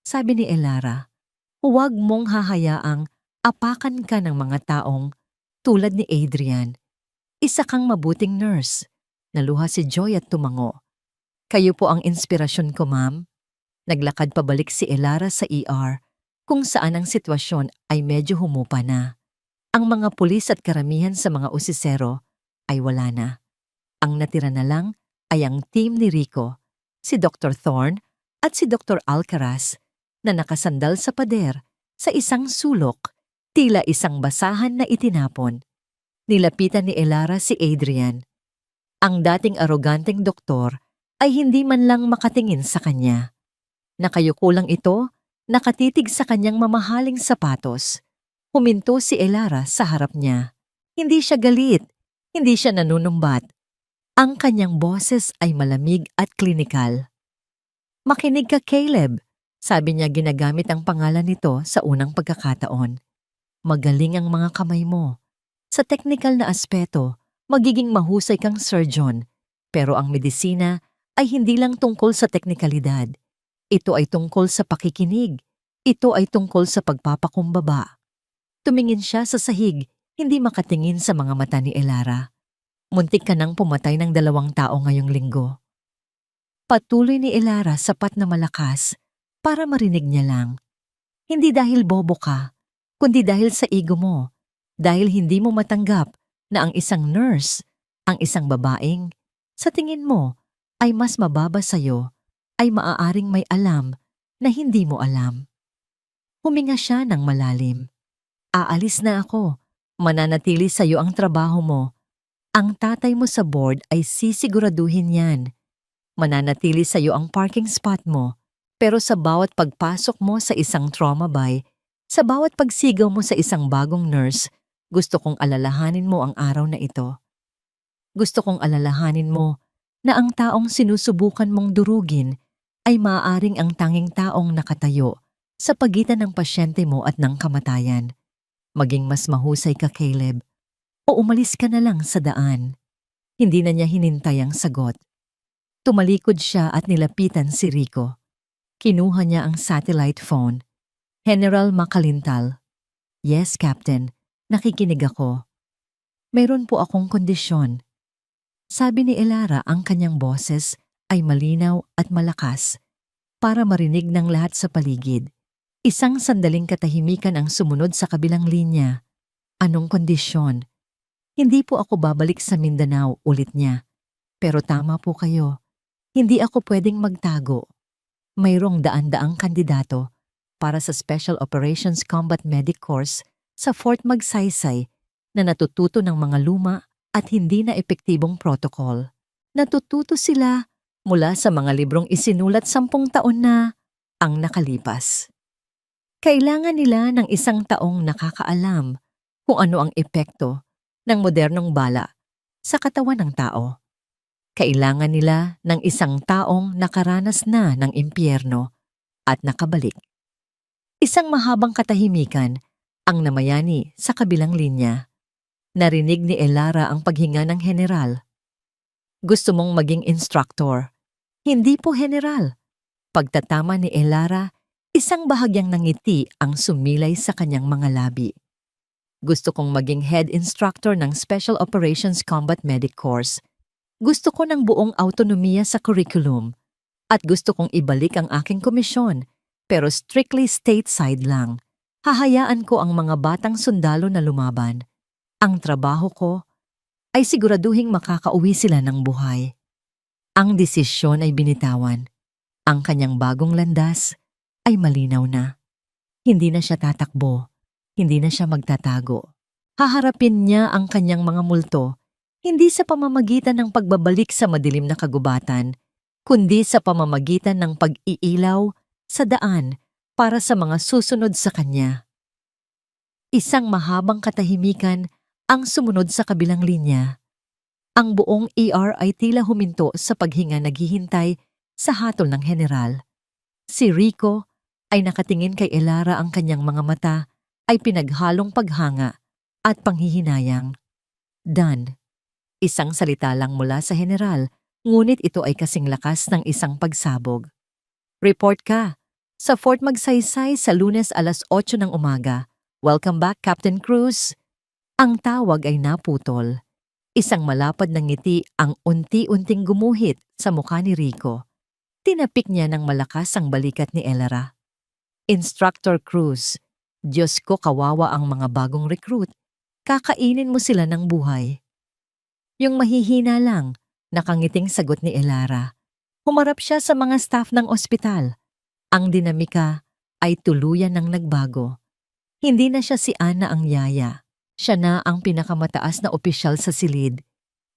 Sabi ni Elara, huwag mong hahayaang apakan ka ng mga taong tulad ni Adrian. Isa kang mabuting nurse. Naluha si Joy at tumango. Kayo po ang inspirasyon ko, ma'am. Naglakad pabalik si Elara sa ER, kung saan ang sitwasyon ay medyo humupa na. Ang mga pulis at karamihan sa mga usisero ay wala na. Ang natira na lang ay ang team ni Rico, si Dr. Thorne at si Dr. Alcaraz na nakasandal sa pader sa isang sulok, tila isang basahan na itinapon. Nilapitan ni Elara si Adrian. Ang dating aroganteng doktor ay hindi man lang makatingin sa kanya. Nakayuko lang ito, nakatitig sa kanyang mamahaling sapatos. Huminto si Elara sa harap niya. Hindi siya galit, hindi siya nanunumbat. Ang kanyang boses ay malamig at klinikal. Makinig ka, Caleb, sabi niya ginagamit ang pangalan nito sa unang pagkakataon. Magaling ang mga kamay mo. Sa teknikal na aspeto, magiging mahusay kang surgeon, pero ang medisina ay hindi lang tungkol sa teknikalidad. Ito ay tungkol sa pakikinig. Ito ay tungkol sa pagpapakumbaba. Tumingin siya sa sahig, hindi makatingin sa mga mata ni Elara. Muntik ka nang pumatay ng 2 tao ngayong linggo. Patuloy ni Elara sapat na malakas para marinig niya lang. Hindi dahil bobo ka, kundi dahil sa ego mo. Dahil hindi mo matanggap na ang isang nurse, ang isang babaeng, sa tingin mo ay mas mababa sa'yo, ay maaaring may alam na hindi mo alam. Huminga siya ng malalim. Aalis na ako. Mananatili sa'yo ang trabaho mo. Ang tatay mo sa board ay sisiguraduhin yan. Mananatili sa'yo ang parking spot mo. Pero sa bawat pagpasok mo sa isang trauma bay, sa bawat pagsigaw mo sa isang bagong nurse, gusto kong alalahanin mo ang araw na ito. Gusto kong alalahanin mo na ang taong sinusubukan mong durugin ay maaaring ang tanging taong nakatayo sa pagitan ng pasyente mo at ng kamatayan. Maging mas mahusay ka, Caleb, o umalis ka na lang sa daan. Hindi na niya hinintay ang sagot. Tumalikod siya at nilapitan si Rico. Kinuha niya ang satellite phone. General Makalintal. Yes, Captain. Nakikinig ako. Mayroon po akong kondisyon. Sabi ni Elara, ang kanyang boses ay malinaw at malakas para marinig ng lahat sa paligid. Isang sandaling katahimikan ang sumunod sa kabilang linya. Anong kondisyon? Hindi po ako babalik sa Mindanao, ulit niya. Pero tama po kayo. Hindi ako pwedeng magtago. Mayroong daan-daang kandidato para sa Special Operations Combat Medic Course sa Fort Magsaysay na natututo ng mga luma at hindi na epektibong protocol. Natututo sila mula sa mga librong isinulat 10 taon na ang nakalipas. Kailangan nila ng isang taong nakakaalam kung ano ang epekto ng modernong bala sa katawan ng tao. Kailangan nila ng isang taong nakaranas na ng impyerno at nakabalik. Isang mahabang katahimikan ang namayani sa kabilang linya. Narinig ni Elara ang paghinga ng general. Gusto mong maging instructor? Hindi po, general. Pagtatama ni Elara, isang bahagyang nangiti ang sumilay sa kanyang mga labi. Gusto kong maging head instructor ng Special Operations Combat Medic Course. Gusto ko ng buong autonomiya sa curriculum. At gusto kong ibalik ang aking komisyon, pero strictly stateside lang. Hahayaan ko ang mga batang sundalo na lumaban. Ang trabaho ko ay siguraduhing makakauwi sila ng buhay. Ang desisyon ay binitawan. Ang kanyang bagong landas ay malinaw na. Hindi na siya tatakbo. Hindi na siya magtatago. Haharapin niya ang kanyang mga multo, hindi sa pamamagitan ng pagbabalik sa madilim na kagubatan, kundi sa pamamagitan ng pag-iilaw sa daan para sa mga susunod sa kanya. Isang mahabang katahimikan ang sumunod sa kabilang linya. Ang buong ER ay tila huminto sa paghinga, naghihintay sa hatol ng general. Si Rico ay nakatingin kay Elara, ang kanyang mga mata ay pinaghalong paghanga at panghihinayang. "Dan." Isang salita lang mula sa general, ngunit ito ay kasing lakas ng isang pagsabog. "Report ka sa Fort Magsaysay sa Lunes alas 8 ng umaga. Welcome back, Captain Cruz." Ang tawag ay naputol. Isang malapad na ngiti ang unti-unting gumuhit sa mukha ni Rico. Tinapik niya ng malakas ang balikat ni Elara. "Instructor Cruz, Diyos ko, kawawa ang mga bagong recruit. Kakainin mo sila ng buhay." Yung mahihina lang, nakangiting sagot ni Elara. Humarap siya sa mga staff ng ospital. Ang dinamika ay tuluyan ng nagbago. Hindi na siya si Ana ang yaya. Siya na ang pinakamataas na opisyal sa silid.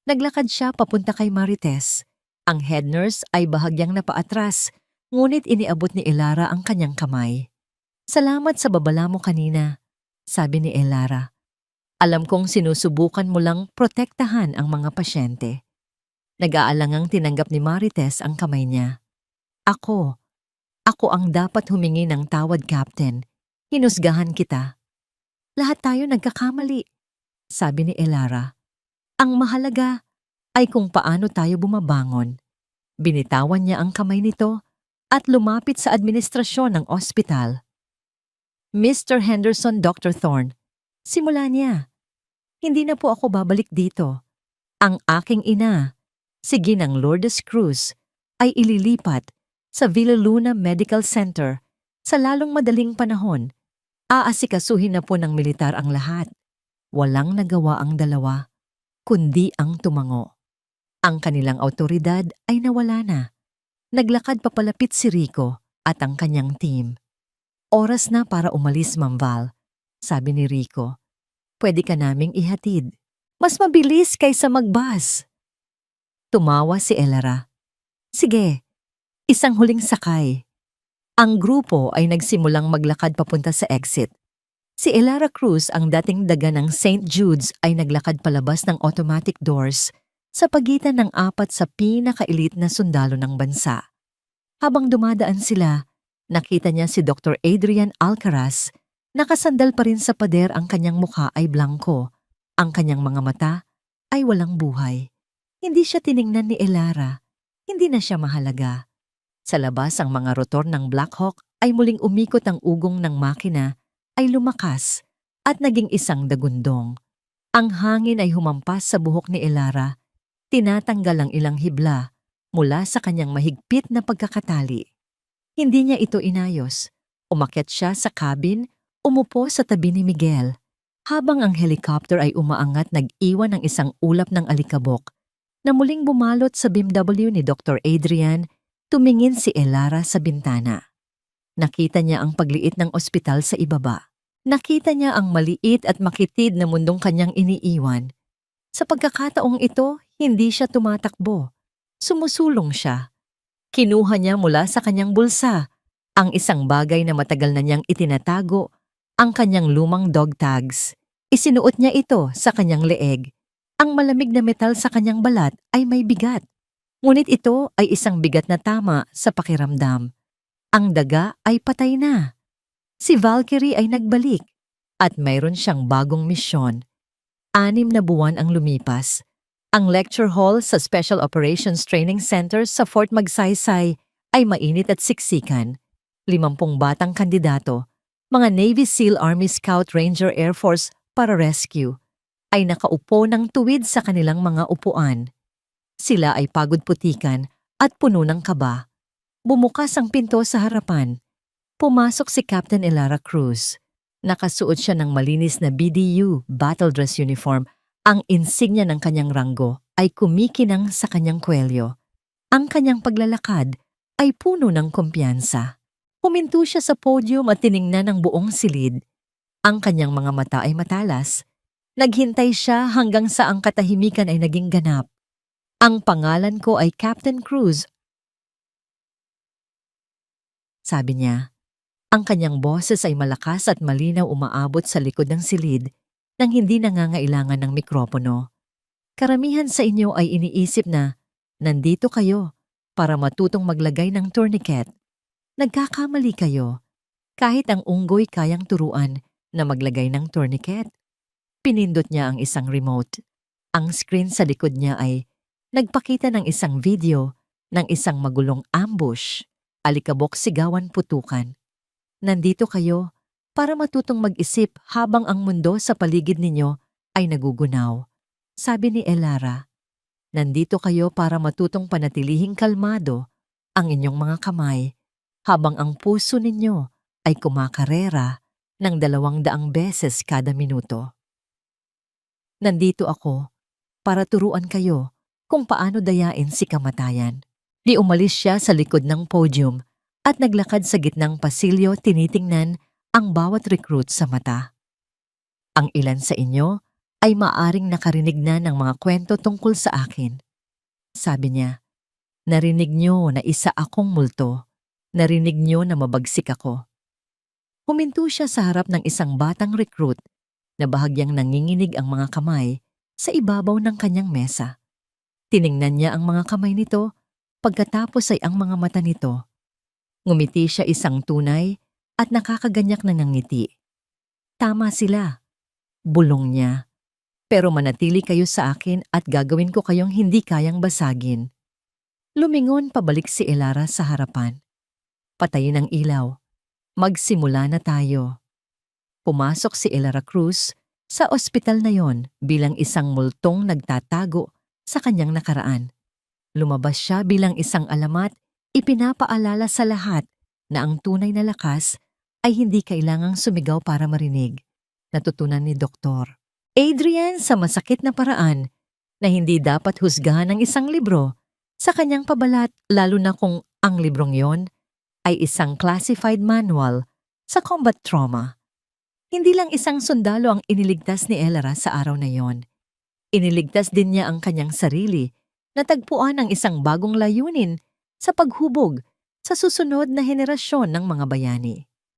Naglakad siya papunta kay Marites. Ang head nurse ay bahagyang napaatras, ngunit iniabot ni Elara ang kanyang kamay. "Salamat sa babala mo kanina," sabi ni Elara. "Alam kong sinusubukan mo lang protektahan ang mga pasyente." Nag-aalangang tinanggap ni Marites ang kamay niya. Ako ang dapat humingi ng tawad, Captain. Hinusgahan kita." "Lahat tayo nagkakamali," sabi ni Elara. "Ang mahalaga ay kung paano tayo bumabangon." Binitawan niya ang kamay nito at lumapit sa administrasyon ng ospital. "Mr. Henderson, Dr. Thorne," simula niya. "Hindi na po ako babalik dito. Ang aking ina, si Ginang Lourdes Cruz, ay ililipat sa Villa Luna Medical Center sa lalong madaling panahon. Aasikasuhin na po ng militar ang lahat." Walang nagawa ang dalawa, kundi ang tumango. Ang kanilang awtoridad ay nawala na. Naglakad papalapit si Rico at ang kanyang team. "Oras na para umalis, Ma'am Val," sabi ni Rico. "Pwede ka naming ihatid. Mas mabilis kaysa magbus." Tumawa si Elara. "Sige, isang huling sakay." Ang grupo ay nagsimulang maglakad papunta sa exit. Si Elara Cruz, ang dating daga ng St. Jude's, ay naglakad palabas ng automatic doors sa pagitan ng 4 sa pinaka-elite na sundalo ng bansa. Habang dumadaan sila, nakita niya si Dr. Adrian Alcaraz. Nakasandal pa rin sa pader, ang kanyang mukha ay blanco. Ang kanyang mga mata ay walang buhay. Hindi siya tiningnan ni Elara. Hindi na siya mahalaga. Sa labas, ang mga rotor ng Black Hawk ay muling umikot, ang ugong ng makina ay lumakas at naging isang dagundong. Ang hangin ay humampas sa buhok ni Elara, tinatanggal ang ilang hibla mula sa kanyang mahigpit na pagkakatali. Hindi niya ito inayos. Umakyat siya sa cabin, umupo sa tabi ni Miguel. Habang ang helicopter ay umaangat, nag-iwan ng isang ulap ng alikabok na muling bumalot sa BMW ni Dr. Adrian. Tumingin si Elara sa bintana. Nakita niya ang pagliit ng ospital sa ibaba. Nakita niya ang maliit at makitid na mundong kanyang iniiwan. Sa pagkakataong ito, hindi siya tumatakbo. Sumusulong siya. Kinuha niya mula sa kanyang bulsa ang isang bagay na matagal na niyang itinatago, ang kanyang lumang dog tags. Isinuot niya ito sa kanyang leeg. Ang malamig na metal sa kanyang balat ay may bigat. Ngunit ito ay isang bigat na tama sa pakiramdam. Ang daga ay patay na. Si Valkyrie ay nagbalik at mayroon siyang bagong misyon. 6 na buwan ang lumipas. Ang lecture hall sa Special Operations Training Center sa Fort Magsaysay ay mainit at siksikan. 50 batang kandidato, mga Navy SEAL, Army Scout, Ranger, Air Force para rescue, ay nakaupo ng tuwid sa kanilang mga upuan. Sila ay pagod putikan at puno ng kaba. Bumukas ang pinto sa harapan. Pumasok si Captain Elara Cruz. Nakasuot siya ng malinis na BDU battle dress uniform. Ang insignia ng kanyang ranggo ay kumikinang sa kanyang kwelyo. Ang kanyang paglalakad ay puno ng kumpiyansa. Huminto siya sa podium at tiningnan ang buong silid. Ang kanyang mga mata ay matalas. Naghintay siya hanggang sa ang katahimikan ay naging ganap. "Ang pangalan ko ay Captain Cruz," sabi niya. Ang kanyang boses ay malakas at malinaw, umaabot sa likod ng silid nang hindi nangangailangan ng mikropono. "Karamihan sa inyo ay iniisip na nandito kayo para matutong maglagay ng tourniquet. Nagkakamali kayo. Kahit ang unggoy kayang turuan na maglagay ng tourniquet. Pinindot niya ang isang remote. Ang screen sa likod niya ay nagpakita ng isang video ng isang magulong ambush. Alikabok, sigawan, putukan. Nandito kayo para matutong mag-isip habang ang mundo sa paligid ninyo ay nagugunaw. Sabi ni Elara, nandito kayo para matutong panatilihing kalmado ang inyong mga kamay habang ang puso ninyo ay kumakarera ng 200 beses kada minuto. Nandito ako para turuan kayo kung paano dayain si kamatayan. Di umalis siya sa likod ng podium at naglakad sa gitnang pasilyo, tinitingnan ang bawat recruit sa mata. Ang ilan sa inyo ay maaring nakarinig na ng mga kwento tungkol sa akin. Sabi niya, narinig niyo na isa akong multo. Narinig niyo na mabagsik ako. Huminto siya sa harap ng isang batang recruit na bahagyang nanginginig ang mga kamay sa ibabaw ng kanyang mesa. Tiningnan niya ang mga kamay nito, pagkatapos ay ang mga mata nito. Ngumiti siya isang tunay at nakakaganyak na ngiti. Tama sila, bulong niya. Pero manatili kayo sa akin at gagawin ko kayong hindi kayang basagin. Lumingon pabalik si Elara sa harapan. Patayin ang ilaw. Magsimula na tayo. Pumasok si Elara Cruz sa ospital na yon bilang isang multong nagtatago sa kanyang nakaraan. Lumabas siya bilang isang alamat, ipinapaalala sa lahat na ang tunay na lakas ay hindi kailangang sumigaw para marinig. Natutunan ni Dr. Adrian sa masakit na paraan na hindi dapat husgahan ng isang libro sa kanyang pabalat, lalo na kung ang librong yon ay isang classified manual sa combat trauma. Hindi lang isang sundalo ang iniligtas ni Elara sa araw na yon. Iniligtas din niya ang kanyang sarili na tagpuan ang isang bagong layunin sa paghubog sa susunod na henerasyon ng mga bayani.